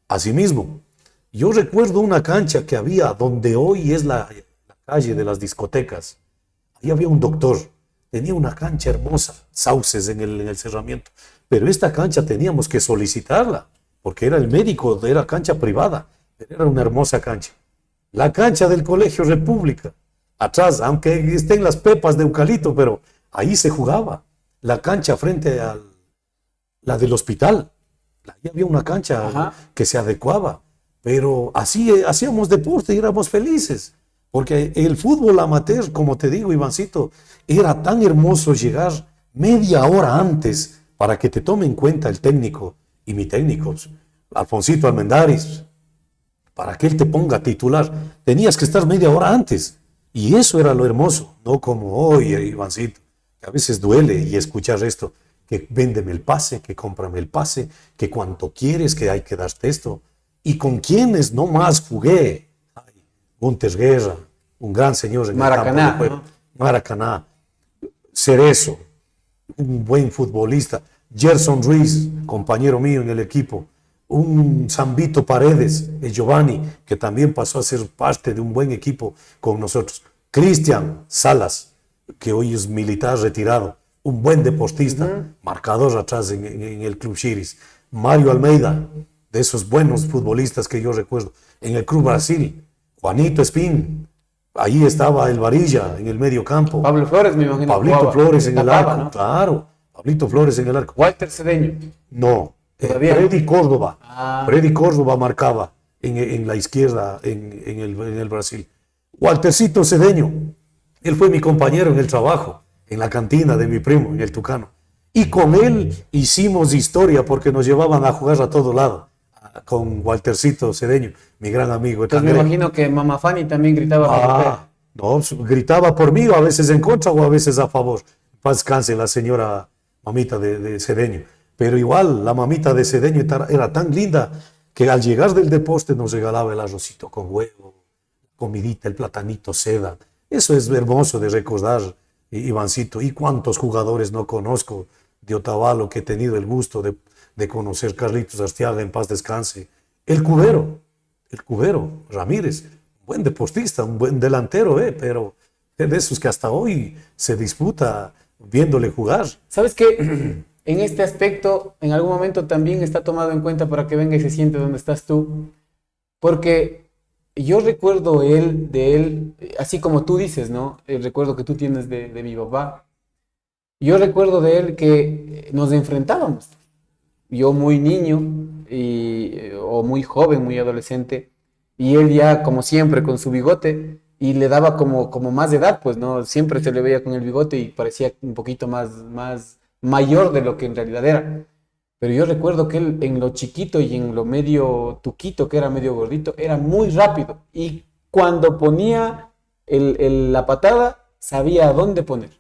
Asimismo, yo recuerdo una cancha que había donde hoy es la calle de las discotecas. Ahí había un doctor. Tenía una cancha hermosa, sauces en el cerramiento. Pero esta cancha teníamos que solicitarla, porque era el médico, era cancha privada. Pero era una hermosa cancha. La cancha del Colegio República, atrás, aunque estén las pepas de eucalipto, pero ahí se jugaba. La cancha frente a la del hospital. Ahí había una cancha que se adecuaba. Pero así hacíamos deporte y éramos felices. Porque el fútbol amateur, como te digo, Ivancito, era tan hermoso llegar media hora antes para que te tome en cuenta el técnico y mi técnico, Alfonsito Almendaris, para que él te ponga titular. Tenías que estar media hora antes. Y eso era lo hermoso, no como hoy, Ivancito, que a veces duele y escuchar esto, que véndeme el pase, que cómprame el pase, que cuánto quieres, que hay que darte esto. Y con quienes no más jugué. Gunter Guerra, un gran señor en Maracaná, el campo de juego. ¿no? Maracaná, Cerezo, un buen futbolista. Gerson Ruiz, compañero mío en el equipo. Un Zambito Paredes, el Giovanni, que también pasó a ser parte de un buen equipo con nosotros. Cristian Salas, que hoy es militar retirado, un buen deportista, marcador atrás en el Club Chiris. Mario Almeida, de esos buenos futbolistas que yo recuerdo. En el Club Brasil, Juanito Espín, ahí estaba el Varilla en el medio campo. Pablo Flores, me imagino. Pablito Flores en el Tapaba, arco, ¿no? claro. Pablito Flores en el arco. Walter Cedeño. No, ¿Todavía? Freddy Córdoba. Ah. Freddy Córdoba marcaba en la izquierda en el Brasil. Waltercito Cedeño, él fue mi compañero en el trabajo, en la cantina de mi primo, en el Tucano. Y con él hicimos historia porque nos llevaban a jugar a todo lado. Con Waltercito Cedeño, mi gran amigo. Entonces me imagino que Mama Fanny también gritaba por usted. No, gritaba por mí, a veces en contra o a veces a favor. Paz descanse la señora mamita de Cedeño. Pero igual, la mamita de Cedeño era tan linda que al llegar del deporte nos regalaba el arrocito con huevo, comidita, el platanito seda. Eso es hermoso de recordar, Ivancito. Y cuántos jugadores no conozco de Otavalo que he tenido el gusto de conocer. Carlitos Arteaga, en paz descanse. El Cubero Ramírez, buen deportista, un buen delantero, pero de esos que hasta hoy se disputa viéndole jugar. ¿Sabes qué? En este aspecto, en algún momento también está tomado en cuenta para que venga y se siente donde estás tú. Porque yo recuerdo de él, así como tú dices, ¿no? El recuerdo que tú tienes de mi papá. Yo recuerdo de él que nos enfrentábamos. Yo muy niño o muy joven, muy adolescente, y él ya como siempre con su bigote, y le daba como más edad, pues no, siempre se le veía con el bigote y parecía un poquito más mayor de lo que en realidad era. Pero yo recuerdo que él en lo chiquito y en lo medio tuquito, que era medio gordito, era muy rápido, y cuando ponía la patada sabía a dónde poner.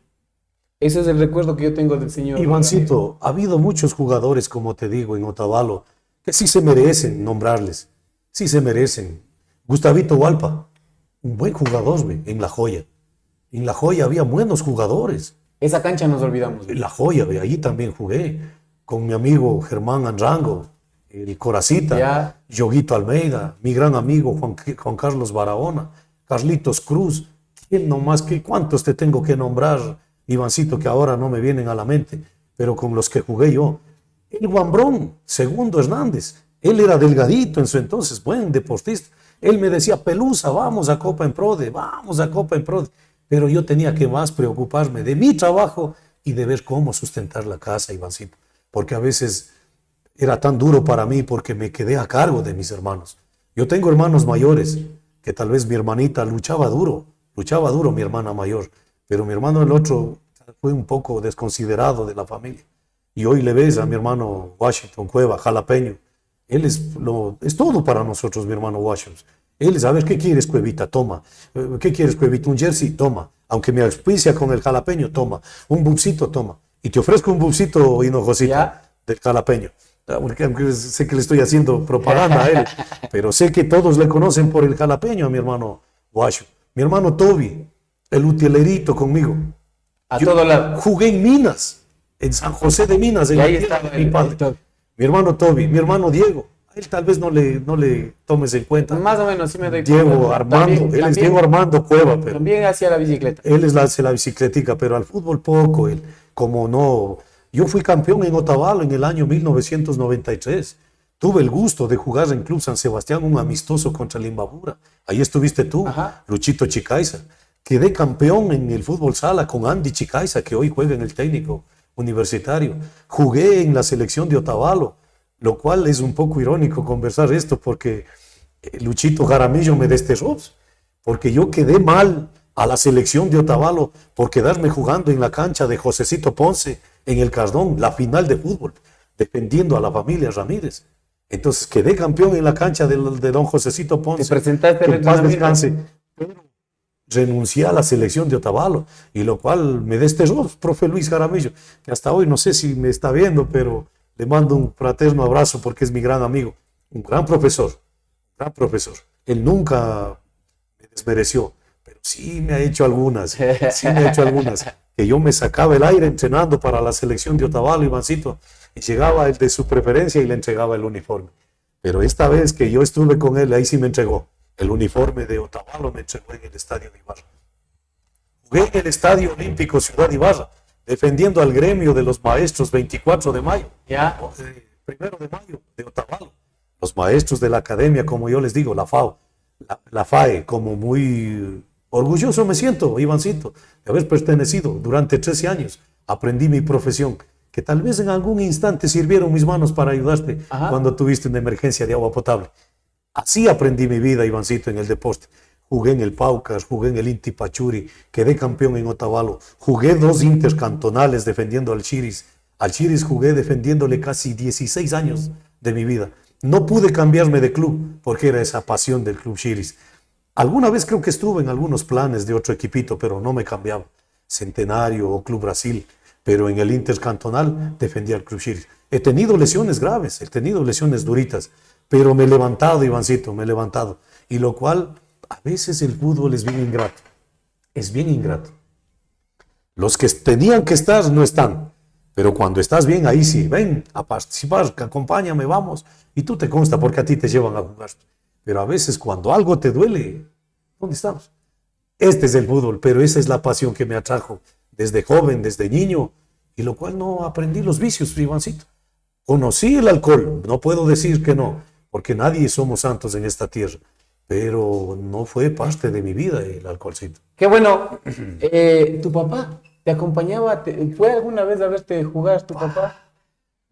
Ese es el recuerdo que yo tengo del señor. Ivancito, ha habido muchos jugadores, como te digo, en Otavalo, que sí se merecen nombrarles. Sí se merecen. Gustavito Hualpa, un buen jugador, en La Joya. En La Joya había buenos jugadores. Esa cancha nos olvidamos. En La Joya, ahí también jugué. Con mi amigo Germán Anrango, el Coracita, Yoguito Almeida, mi gran amigo Juan Carlos Barahona, Carlitos Cruz. ¿Quién nomás? ¿Cuántos te tengo que nombrar, Ivancito, que ahora no me vienen a la mente, pero con los que jugué yo? El Guambrón, Segundo Hernández, él era delgadito en su entonces, buen deportista, Él me decía, Pelusa, vamos a Copa en Prode, vamos a Copa en Prode. Pero yo tenía que más preocuparme de mi trabajo y de ver cómo sustentar la casa, Ivancito. Porque a veces era tan duro para mí porque me quedé a cargo de mis hermanos. Yo tengo hermanos mayores, que tal vez mi hermanita luchaba duro mi hermana mayor, pero mi hermano el otro fue un poco desconsiderado de la familia. Y hoy le ves a mi hermano Washington Cueva, jalapeño. Él es todo para nosotros, mi hermano Washington. Él es, a ver, ¿qué quieres, Cuevita? Toma. ¿Qué quieres, Cuevita? ¿Un jersey? Toma. Aunque me auspicia con el jalapeño, toma. Un bubsito, toma. Y te ofrezco un bubsito, Hinojosito, del jalapeño. Aunque sé que le estoy haciendo propaganda a él, pero sé que todos le conocen por el jalapeño a mi hermano Washington. Mi hermano Toby, el utilerito conmigo. A todo lado. Jugué en Minas, en San José de Minas, en Y ahí la tierra estaba de mi padre. Mi hermano Toby, mi hermano Diego. A él tal vez no le tomes en cuenta. Más o menos, sí me doy Diego cuenta. Armando, él es Diego Armando Cueva, pero También hacía la bicicleta. él hace la bicicletica, pero al fútbol poco, él, como no. Yo fui campeón en Otavalo en el año 1993. Tuve el gusto de jugar en Club San Sebastián un amistoso contra el Imbabura. Ahí estuviste tú, Ajá. Luchito Chicaiza. Quedé campeón en el fútbol sala con Andy Chicaiza, que hoy juega en el técnico universitario. Jugué en la selección de Otavalo, lo cual es un poco irónico conversar esto porque Luchito Jaramillo me desterró, porque yo quedé mal a la selección de Otavalo por quedarme jugando en la cancha de Josecito Ponce en el Cardón, la final de fútbol, defendiendo a la familia Ramírez. Entonces quedé campeón en la cancha de don Josecito Ponce. Te presentaste que en en paz entrenamiento. descanse. Pero renuncié a la selección de Otavalo, y lo cual me desterró, profe Luis Jaramillo, que hasta hoy no sé si me está viendo, pero le mando un fraterno abrazo porque es mi gran amigo, un gran profesor, gran profesor. Él nunca me desmereció, pero sí me ha hecho algunas, que yo me sacaba el aire entrenando para la selección de Otavalo, Ivancito, y llegaba el de su preferencia y le entregaba el uniforme. Pero esta vez que yo estuve con él, ahí sí me entregó. El uniforme de Otavalo me entregó en el Estadio de Ibarra. Jugué en el Estadio Olímpico Ciudad de Ibarra, defendiendo al gremio de los maestros 24 de mayo. Ya. 1 de mayo de Otavalo. Los maestros de la academia, como yo les digo, la FAO, la FAE, como muy orgulloso me siento, Ivancito, de haber pertenecido durante 13 años. Aprendí mi profesión, que tal vez en algún instante sirvieron mis manos para ayudarte cuando tuviste una emergencia de agua potable. Así aprendí mi vida, Ivancito, en el deporte. Jugué en el Paucas, jugué en el Inti Pachuri, quedé campeón en Otavalo, jugué 2 intercantonales defendiendo al Chiris. Al Chiris jugué defendiéndole casi 16 años de mi vida. No pude cambiarme de club porque era esa pasión del club Chiris. Alguna vez creo que estuve en algunos planes de otro equipito, pero no me cambiaba. Centenario o Club Brasil, pero en el intercantonal defendía al club Chiris. He tenido lesiones graves, he tenido lesiones duritas, pero me he levantado, Ivancito, me he levantado. Y lo cual, a veces el fútbol es bien ingrato. Es bien ingrato. Los que tenían que estar no están. Pero cuando estás bien, ahí sí, ven a participar, acompáñame, vamos. Y tú te consta porque a ti te llevan a jugar. Pero a veces cuando algo te duele, ¿dónde estamos? Este es el fútbol, pero esa es la pasión que me atrajo desde joven, desde niño. Y lo cual no aprendí los vicios, Ivancito. Conocí el alcohol, no puedo decir que no, porque nadie somos santos en esta tierra. Pero no fue parte de mi vida el alcoholcito. Qué bueno. ¿Tu papá te acompañaba? ¿Fue alguna vez a verte jugar tu papá?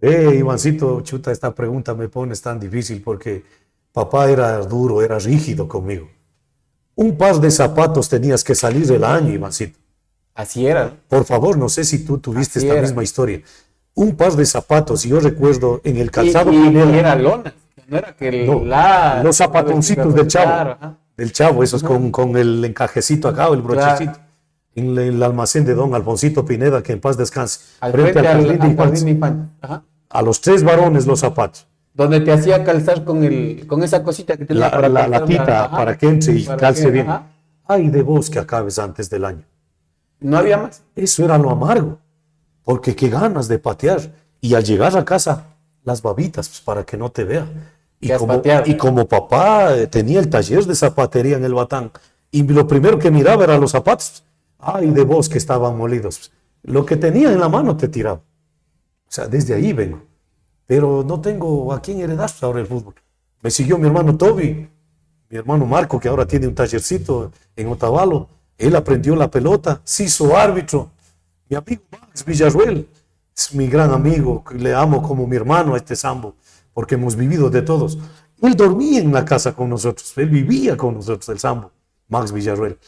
Ivancito, chuta, esta pregunta me pones tan difícil porque papá era duro, era rígido conmigo. Un par de zapatos tenías que salir el año, Ivancito. Así era. Por favor, no sé si tú tuviste Así esta era. misma historia. Un par de zapatos, y yo recuerdo en el Y calzado Pineda, era lona. No era que no, los zapatoncitos del chavo, Claro, ajá. del chavo, esos con el encajecito acá, o el brochecito. Claro. En el almacén de don Alfonsito Pineda, que en paz descanse. Al frente al Jardín de Infantes. jardín de infantes. Ajá. A los 3 varones los zapatos. Donde te hacía calzar con esa cosita que tenía para La calzar latita, ajá, para que entre y para calce que- bien. ajá. Ay de vos que acabes antes del año. No había más. Eso era lo amargo. Porque qué ganas de patear. Y al llegar a casa, las babitas, pues, para que no te vea. Que has pateado. Y como papá tenía el taller de zapatería en el Batán, y lo primero que miraba eran los zapatos. Ay de vos que estaban molidos. Lo que tenía en la mano te tiraba. O sea, desde ahí vengo. Pero no tengo a quién heredar ahora el fútbol. Me siguió mi hermano Toby. mi hermano Marco, que ahora tiene un tallercito en Otavalo, él aprendió la pelota, se hizo árbitro. Mi amigo Max Villarruel es mi gran amigo, que le amo como mi hermano a este Sambo, porque hemos vivido de todos. Él dormía en la casa con nosotros, él vivía con nosotros, el Sambo, Max Villarruel.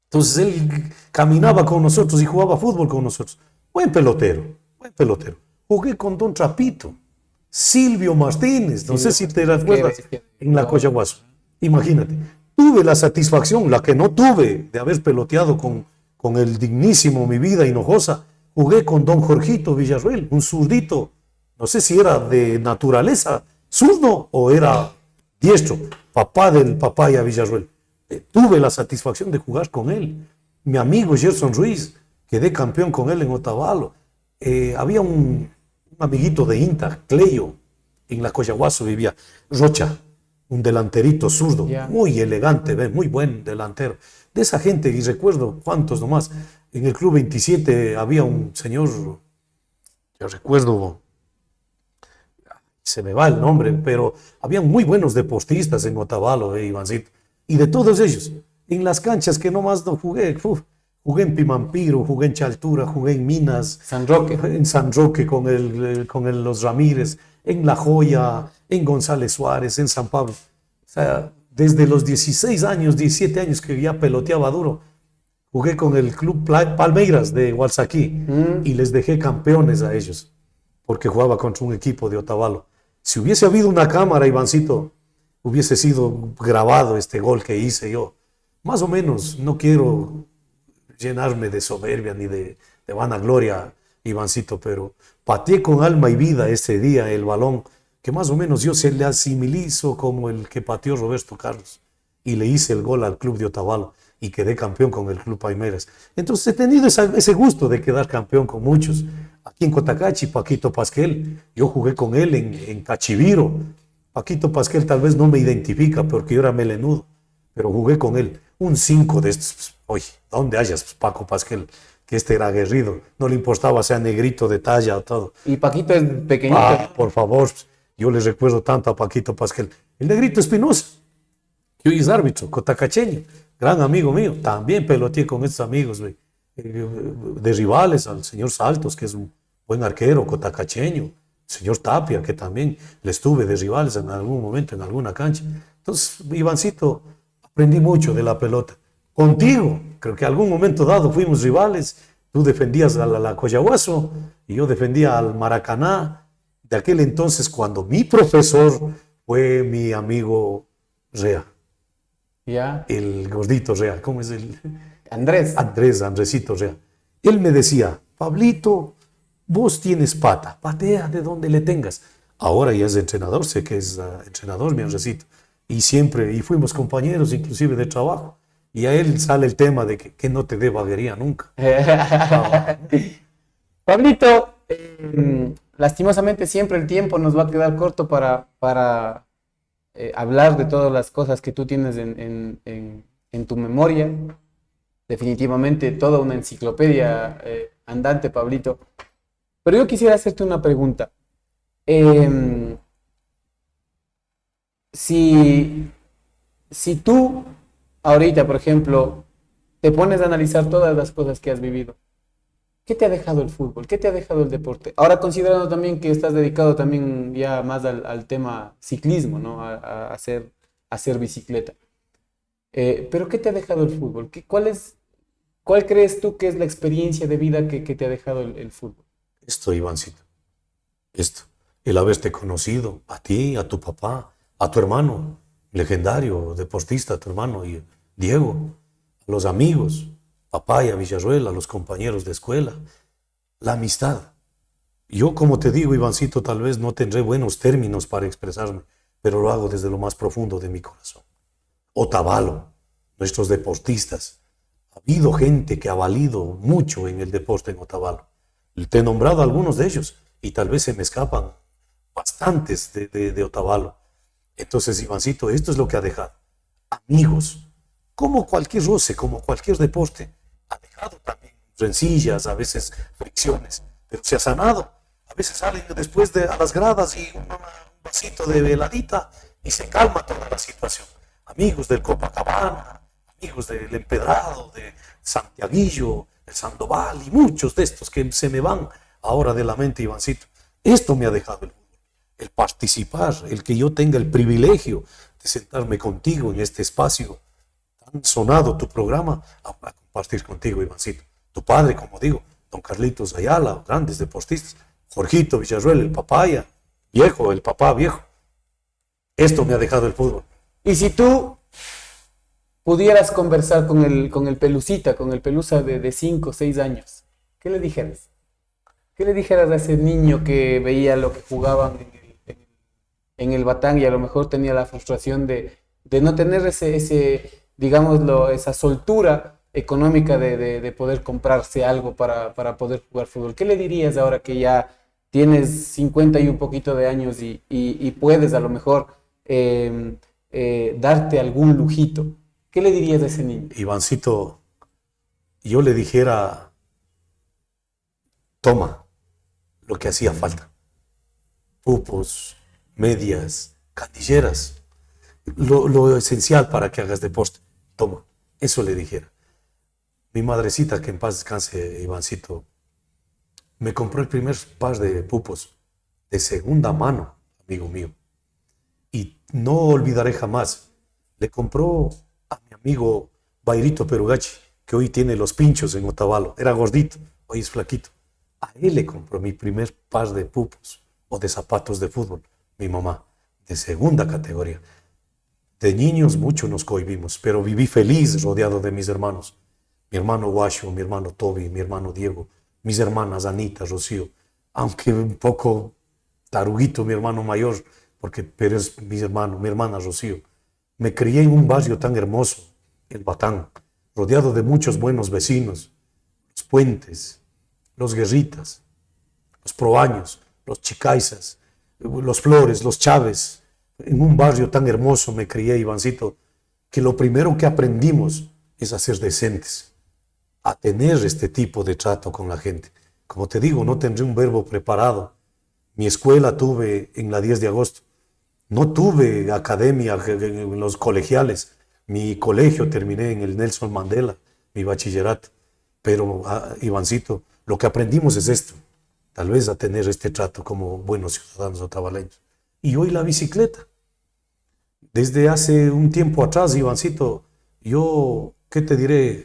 Entonces él caminaba con nosotros y jugaba fútbol con nosotros. Buen pelotero, buen pelotero. Jugué con Don Trapito, Silvio Martínez, no sé si te recuerdas, en la Coyahuaso. Imagínate, tuve la satisfacción, la que no tuve, de haber peloteado con el dignísimo Mi Vida Hinojosa. Jugué con Don Jorgito Villarruel, un zurdito, no sé si era de naturaleza zurdo o era diestro, papá del Papaya Villarruel. Tuve la satisfacción de jugar con él. Mi amigo Gerson Ruiz, quedé campeón con él en Otavalo. Había un amiguito de INTA, Cleyo, en la Coyahuaso vivía, Rocha, un delanterito zurdo, muy elegante, muy buen delantero. De esa gente, y recuerdo cuántos nomás, en el Club 27 había un señor, yo recuerdo, se me va el nombre, pero habían muy buenos deportistas en Otavalo, Ivancito. Y de todos ellos, en las canchas que nomás no jugué, jugué en Pimampiro, jugué en Chaltura, jugué en Minas, San Roque. En San Roque con los Ramírez, en La Joya, en González Suárez, en San Pablo. O sea, desde los 16 años, 17 años que ya peloteaba duro, jugué con el Club Palmeiras de Gualsaquí y les dejé campeones a ellos, porque jugaba contra un equipo de Otavalo. Si hubiese habido una cámara, Ivancito, hubiese sido grabado este gol que hice yo. Más o menos, no quiero llenarme de soberbia ni de vanagloria, Ivancito, pero pateé con alma y vida ese día el balón, que más o menos yo se le asimilizo como el que pateó Roberto Carlos, y le hice el gol al club de Otavalo y quedé campeón con el club Palmeiras. Entonces he tenido ese gusto de quedar campeón con muchos. Aquí en Cotacachi, Paquito Pasquel, yo jugué con él en Cachiviro. Paquito Pasquel tal vez no me identifica porque yo era melenudo, pero jugué con él. Un 5 de estos, pues, oye, ¿dónde hayas, pues, Paco Pasquel? Que este era aguerrido, no le importaba sea negrito de talla o todo. Y Paquito es pequeñito. Por favor, yo le recuerdo tanto a Paquito Pasquel. El negrito Espinosa, que hoy es árbitro, cotacacheño, gran amigo mío, también peloteé con estos amigos, de rivales, al señor Saltos, que es un buen arquero, cotacacheño, señor Tapia, que también le estuve de rivales en algún momento, en alguna cancha. Entonces, Ivancito, aprendí mucho de la pelota. Contigo, creo que algún momento dado fuimos rivales, tú defendías a la Coyahuaso y yo defendía al Maracaná, de aquel entonces cuando mi profesor fue mi amigo Rea. Ya. El gordito Rea, ¿cómo es el? Andresito Rea. Él me decía, Pablito, vos tienes pata, patea de donde le tengas. Ahora ya es entrenador, sé que es entrenador, mi Andresito. Y siempre, y fuimos compañeros inclusive de trabajo. Y a él sale el tema de que no te dé vaguería nunca. Pablito, lastimosamente siempre el tiempo nos va a quedar corto para hablar de todas las cosas que tú tienes en tu memoria. Definitivamente toda una enciclopedia andante, Pablito. Pero yo quisiera hacerte una pregunta. Si tú ahorita, por ejemplo, te pones a analizar todas las cosas que has vivido, ¿qué te ha dejado el fútbol? ¿Qué te ha dejado el deporte? Ahora considerando también que estás dedicado también ya más al tema ciclismo, ¿no? A hacer bicicleta. Pero ¿qué te ha dejado el fútbol? ¿Cuál crees tú que es la experiencia de vida que te ha dejado el fútbol? Esto, Ivancito, esto, el haberte conocido, a ti, a tu papá, a tu hermano, legendario deportista, tu hermano y Diego, a los amigos, Papaya, Villarruel, a los compañeros de escuela, la amistad. Yo, como te digo, Ivancito, tal vez no tendré buenos términos para expresarme, pero lo hago desde lo más profundo de mi corazón. Otavalo, nuestros deportistas. Ha habido gente que ha valido mucho en el deporte en Otavalo. Te he nombrado algunos de ellos y tal vez se me escapan bastantes de Otavalo. Entonces, Ivancito, esto es lo que ha dejado. Amigos, como cualquier roce, como cualquier deporte, ha dejado también rencillas, a veces fricciones, pero se ha sanado. A veces salen después a las gradas y un vasito de veladita y se calma toda la situación. amigos del Copacabana, amigos del Empedrado, de Santiaguillo, el Sandoval y muchos de estos que se me van ahora de la mente, Ivancito. Esto me ha dejado el fútbol, el participar, el que yo tenga el privilegio de sentarme contigo en este espacio tan sonado, tu programa, a compartir contigo, Ivancito. Tu padre, como digo, don Carlitos Ayala, grandes deportistas, Jorgito Villarruel, el papaya, viejo, el papá viejo. Esto me ha dejado el fútbol. Y si tú pudieras conversar con el Pelucita, con el Pelusa de 5 o 6 años, ¿qué le dijeras? ¿Qué le dijeras a ese niño que veía lo que jugaban en el Batán y a lo mejor tenía la frustración de no tener digámoslo, esa soltura económica de poder comprarse algo para poder jugar fútbol? ¿Qué le dirías ahora que ya tienes 50 y un poquito de años y puedes a lo mejor darte algún lujito? ¿Qué le dirías a ese niño? Ivancito, yo le dijera, toma lo que hacía falta. Pupos, medias, canilleras, lo esencial para que hagas deporte. Toma, eso le dijera. Mi madrecita, que en paz descanse, Ivancito, me compró el primer par de pupos de segunda mano, amigo mío. Y no olvidaré jamás, le compró a mi amigo Bairito Perugachi, que hoy tiene los pinchos en Otavalo. Era gordito, hoy es flaquito. A él le compró mi primer par de pupos o de zapatos de fútbol, mi mamá, de segunda categoría. De niños mucho nos cohibimos, pero viví feliz rodeado de mis hermanos. Mi hermano Guacho, mi hermano Toby, mi hermano Diego, mis hermanas Anita, Rocío, aunque un poco taruguito mi hermano mayor, pero es mi hermana Rocío. Me crié en un barrio tan hermoso, el Batán, rodeado de muchos buenos vecinos, los Puentes, los Guerritas, los Proaños, los Chicaizas, los Flores, los Chávez. En un barrio tan hermoso me crié, Ivancito, que lo primero que aprendimos es a ser decentes, a tener este tipo de trato con la gente. Como te digo, no tendré un verbo preparado. Mi escuela tuve en la 10 de agosto. No tuve academia en los colegiales. Mi colegio terminé en el Nelson Mandela, mi bachillerato. Pero, Ivancito, lo que aprendimos es esto. Tal vez a tener este trato como buenos ciudadanos otavaleños. Y hoy la bicicleta. Desde hace un tiempo atrás, Ivancito, yo, ¿qué te diré?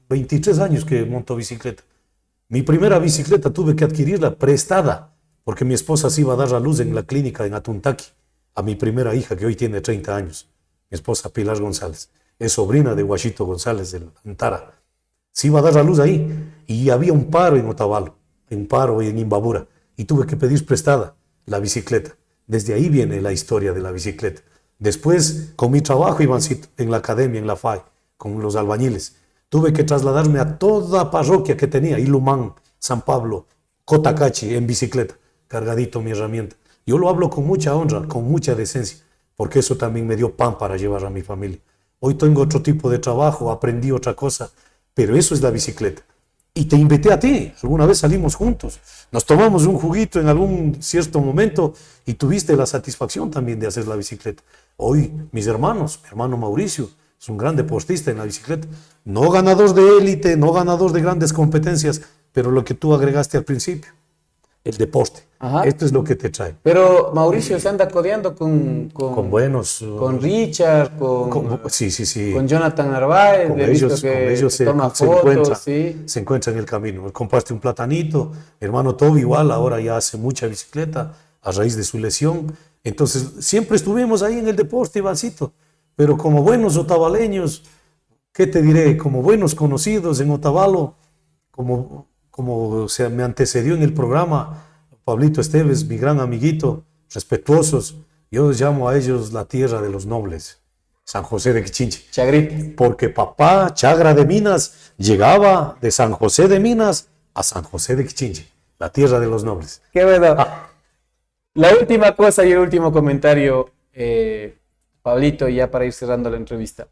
23 años que monto bicicleta. Mi primera bicicleta tuve que adquirirla prestada, porque mi esposa se iba a dar a luz en la clínica en Atuntaqui, a mi primera hija, que hoy tiene 30 años. Mi esposa Pilar González, es sobrina de Guachito González del Antara. Se iba a dar a luz ahí, y había un paro en Otavalo, un paro en Imbabura, y tuve que pedir prestada la bicicleta. Desde ahí viene la historia de la bicicleta. Después, con mi trabajo, Ivancito, en la academia, en la FAI, con los albañiles, tuve que trasladarme a toda parroquia que tenía, Ilumán, San Pablo, Cotacachi, en bicicleta, cargadito mi herramienta. Yo lo hablo con mucha honra, con mucha decencia, porque eso también me dio pan para llevar a mi familia. Hoy tengo otro tipo de trabajo, aprendí otra cosa, pero eso es la bicicleta. Y te invité a ti, alguna vez salimos juntos, nos tomamos un juguito en algún cierto momento y tuviste la satisfacción también de hacer la bicicleta. Hoy mis hermanos, mi hermano Mauricio, es un gran deportista en la bicicleta, no ganador de élite, no ganador de grandes competencias, pero lo que tú agregaste al principio, el deporte. Ajá. Esto es lo que te trae. Pero Mauricio se anda codeando con buenos... Con Richard, sí. Con Jonathan Narváez, con ellos se encuentra en el camino. Compraste un platanito, mi hermano Toby igual, ahora ya hace mucha bicicleta a raíz de su lesión. Entonces, siempre estuvimos ahí en el deporte, Ivancito. Pero como buenos otavaleños, ¿qué te diré? Como buenos conocidos en Otavalo, como me antecedió en el programa Pablito Esteves, mi gran amiguito, respetuosos, yo les llamo a ellos la tierra de los nobles, San José de Quichinche. Chagrita. Porque papá Chagra de Minas llegaba de San José de Minas a San José de Quichinche, la tierra de los nobles. Qué bueno. La última cosa y el último comentario, Pablito, ya para ir cerrando la entrevista.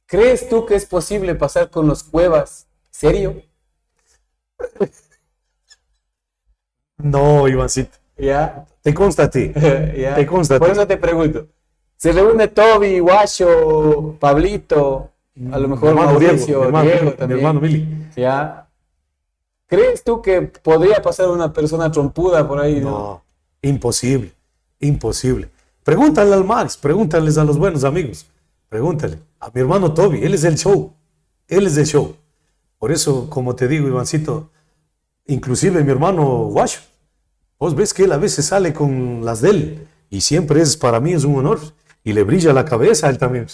¿Crees tú que es posible pasar con los Cuevas? ¿Serio? No, Ivancito. ¿Ya? Te consta a ti. ¿Ya? Te consta a Por ti. eso te pregunto. Se reúne Toby, Guacho, Pablito, a lo mejor Mi hermano Mauricio, Diego mi también. hermano Mili. ¿Ya? ¿Crees tú que podría pasar una persona trompuda por ahí? No, imposible, imposible. Pregúntale al Max, pregúntales a los buenos amigos, pregúntale a mi hermano Toby, él es el show, él es el show. Por eso, como te digo, Ivancito, inclusive mi hermano Guacho, vos ves que él a veces sale con las de él y siempre es, para mí es un honor y le brilla la cabeza a él también.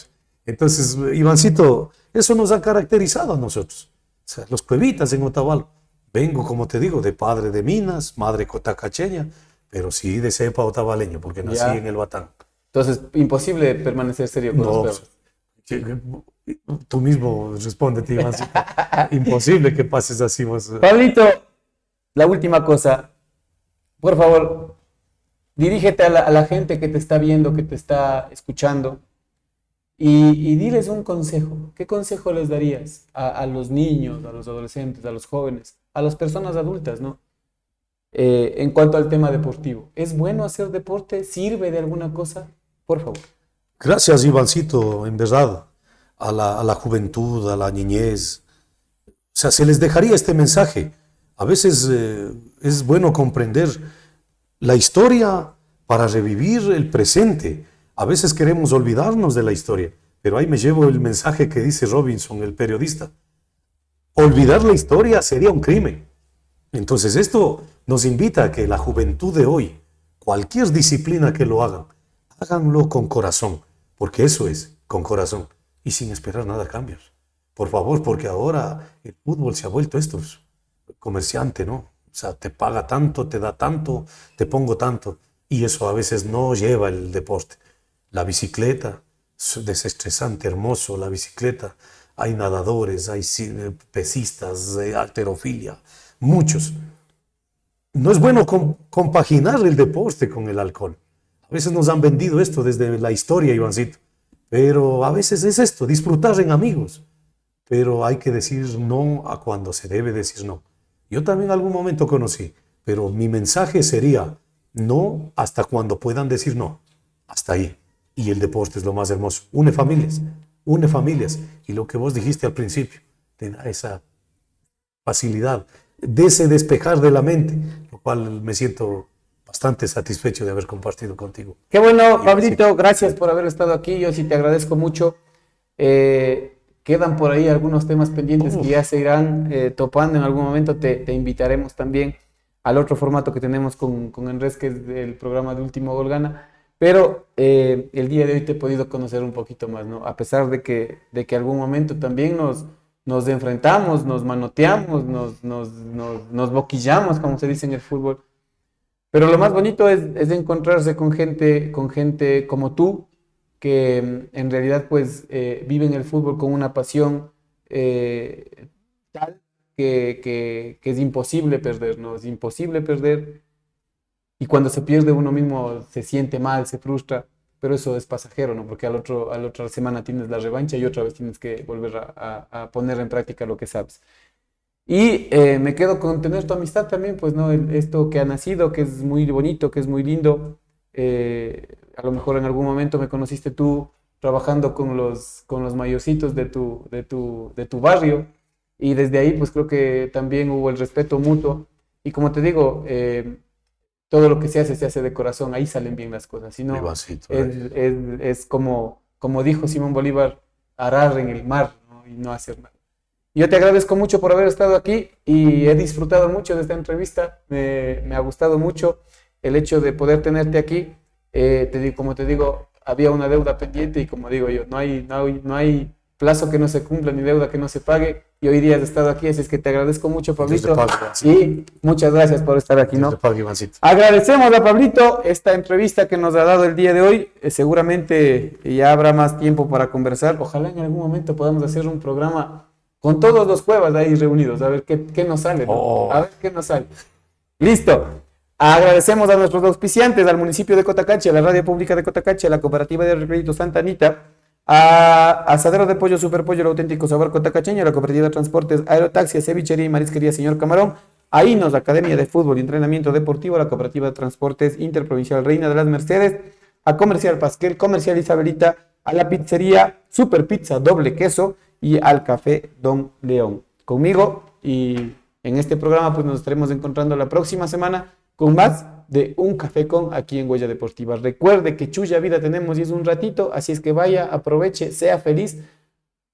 Entonces, Ivancito, eso nos ha caracterizado a nosotros. O sea, los cuevitas en Otavalo. Vengo, como te digo, de padre de Minas, madre cotacacheña, pero sí de cepa otavaleño, porque nací Ya. en el Batán. Entonces, imposible permanecer serio con los No, perros. tú mismo respóndete, Ivancito. Imposible que pases así. Vos. Pablito, la última cosa. Por favor, dirígete a la gente que te está viendo, que te está escuchando, y diles un consejo. ¿Qué consejo les darías a los niños, a los adolescentes, a los jóvenes, a las personas adultas, ¿no? En cuanto al tema deportivo. ¿Es bueno hacer deporte? ¿Sirve de alguna cosa? Por favor. Gracias, Ivancito, en verdad, a la juventud, a la niñez. O sea, se les dejaría este mensaje. A veces es bueno comprender la historia para revivir el presente. A veces queremos olvidarnos de la historia, pero ahí me llevo el mensaje que dice Robinson, el periodista. Olvidar la historia sería un crimen. Entonces esto nos invita a que la juventud de hoy, cualquier disciplina que lo hagan, háganlo con corazón, porque eso es, con corazón, y sin esperar nada a cambios. Por favor, porque ahora el fútbol se ha vuelto esto, comerciante, ¿no? O sea, te paga tanto, te da tanto, te pongo tanto, y eso a veces no lleva el deporte. La bicicleta, es desestresante, hermoso, la bicicleta. Hay nadadores, hay pesistas, halterofilia, muchos. No es bueno compaginar el deporte con el alcohol. A veces nos han vendido esto desde la historia, Ivancito. Pero a veces es esto, disfrutar en amigos. Pero hay que decir no a cuando se debe decir no. Yo también en algún momento conocí, pero mi mensaje sería no hasta cuando puedan decir no. Hasta ahí. Y el deporte es lo más hermoso. Une familias. Une familias. Y lo que vos dijiste al principio, te da esa facilidad de ese despejar de la mente, lo cual me siento bastante satisfecho de haber compartido contigo. Qué bueno, Pablito, gracias por haber estado aquí. Yo sí te agradezco mucho. Quedan por ahí algunos temas pendientes que ya se irán topando en algún momento. Te invitaremos también al otro formato que tenemos con Enres, que es el programa de Último Gol Gana. Pero el día de hoy te he podido conocer un poquito más, ¿no? A pesar de que algún momento también nos enfrentamos, nos manoteamos, nos boquillamos, como se dice en el fútbol. Pero lo más bonito es encontrarse con gente como tú, que en realidad pues viven el fútbol con una pasión tal que es imposible perder, ¿no? Es imposible perder. Y cuando se pierde uno mismo se siente mal, se frustra, pero eso es pasajero, ¿no? Porque a la otra semana tienes la revancha y otra vez tienes que volver a poner en práctica lo que sabes. Y me quedo con tener tu amistad también, pues, ¿no? Esto que ha nacido, que es muy bonito, que es muy lindo. A lo mejor en algún momento me conociste tú trabajando con los mayorcitos de tu barrio, y desde ahí pues creo que también hubo el respeto mutuo. Y como te digo, todo lo que se hace de corazón, ahí salen bien las cosas. Si no, es como dijo Simón Bolívar, arar en el mar, ¿no? Y no hacer nada. Yo te agradezco mucho por haber estado aquí y he disfrutado mucho de esta entrevista. Me ha gustado mucho el hecho de poder tenerte aquí. Como te digo, había una deuda pendiente y como digo yo, no hay plazo que no se cumpla ni deuda que no se pague. Y hoy día has estado aquí, así es que te agradezco mucho, Pablito. Y muchas gracias por estar aquí, ¿no? Agradecemos a Pablito esta entrevista que nos ha dado el día de hoy. Seguramente ya habrá más tiempo para conversar. Ojalá en algún momento podamos hacer un programa con todos los cuevas ahí reunidos, a ver qué nos sale, ¿no? A ver qué nos sale. Listo. Agradecemos a nuestros auspiciantes, al municipio de Cotacache, a la Radio Pública de Cotacache, a la Cooperativa de Crédito Santa Anita, a Asadero de Pollo Superpollo, el auténtico sabor cotacacheño, a la Cooperativa de Transportes Aerotaxi, a Cevichería y Marisquería Señor Camarón, AINOS, Academia de Fútbol y Entrenamiento Deportivo, la Cooperativa de Transportes Interprovincial Reina de las Mercedes, a Comercial Pasquel, Comercial Isabelita, a la pizzería Super Pizza Doble Queso y al Café Don León. Conmigo y en este programa pues nos estaremos encontrando la próxima semana con más de Un Café Con aquí en Huella Deportiva. Recuerde que chulla vida tenemos y es un ratito, así es que vaya, aproveche, sea feliz,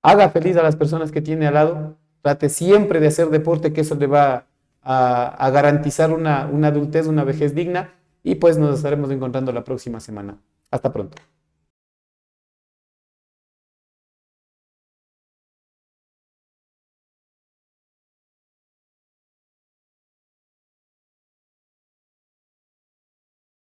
haga feliz a las personas que tiene al lado, trate siempre de hacer deporte, que eso le va a garantizar una adultez, una vejez digna, y pues nos estaremos encontrando la próxima semana. Hasta pronto.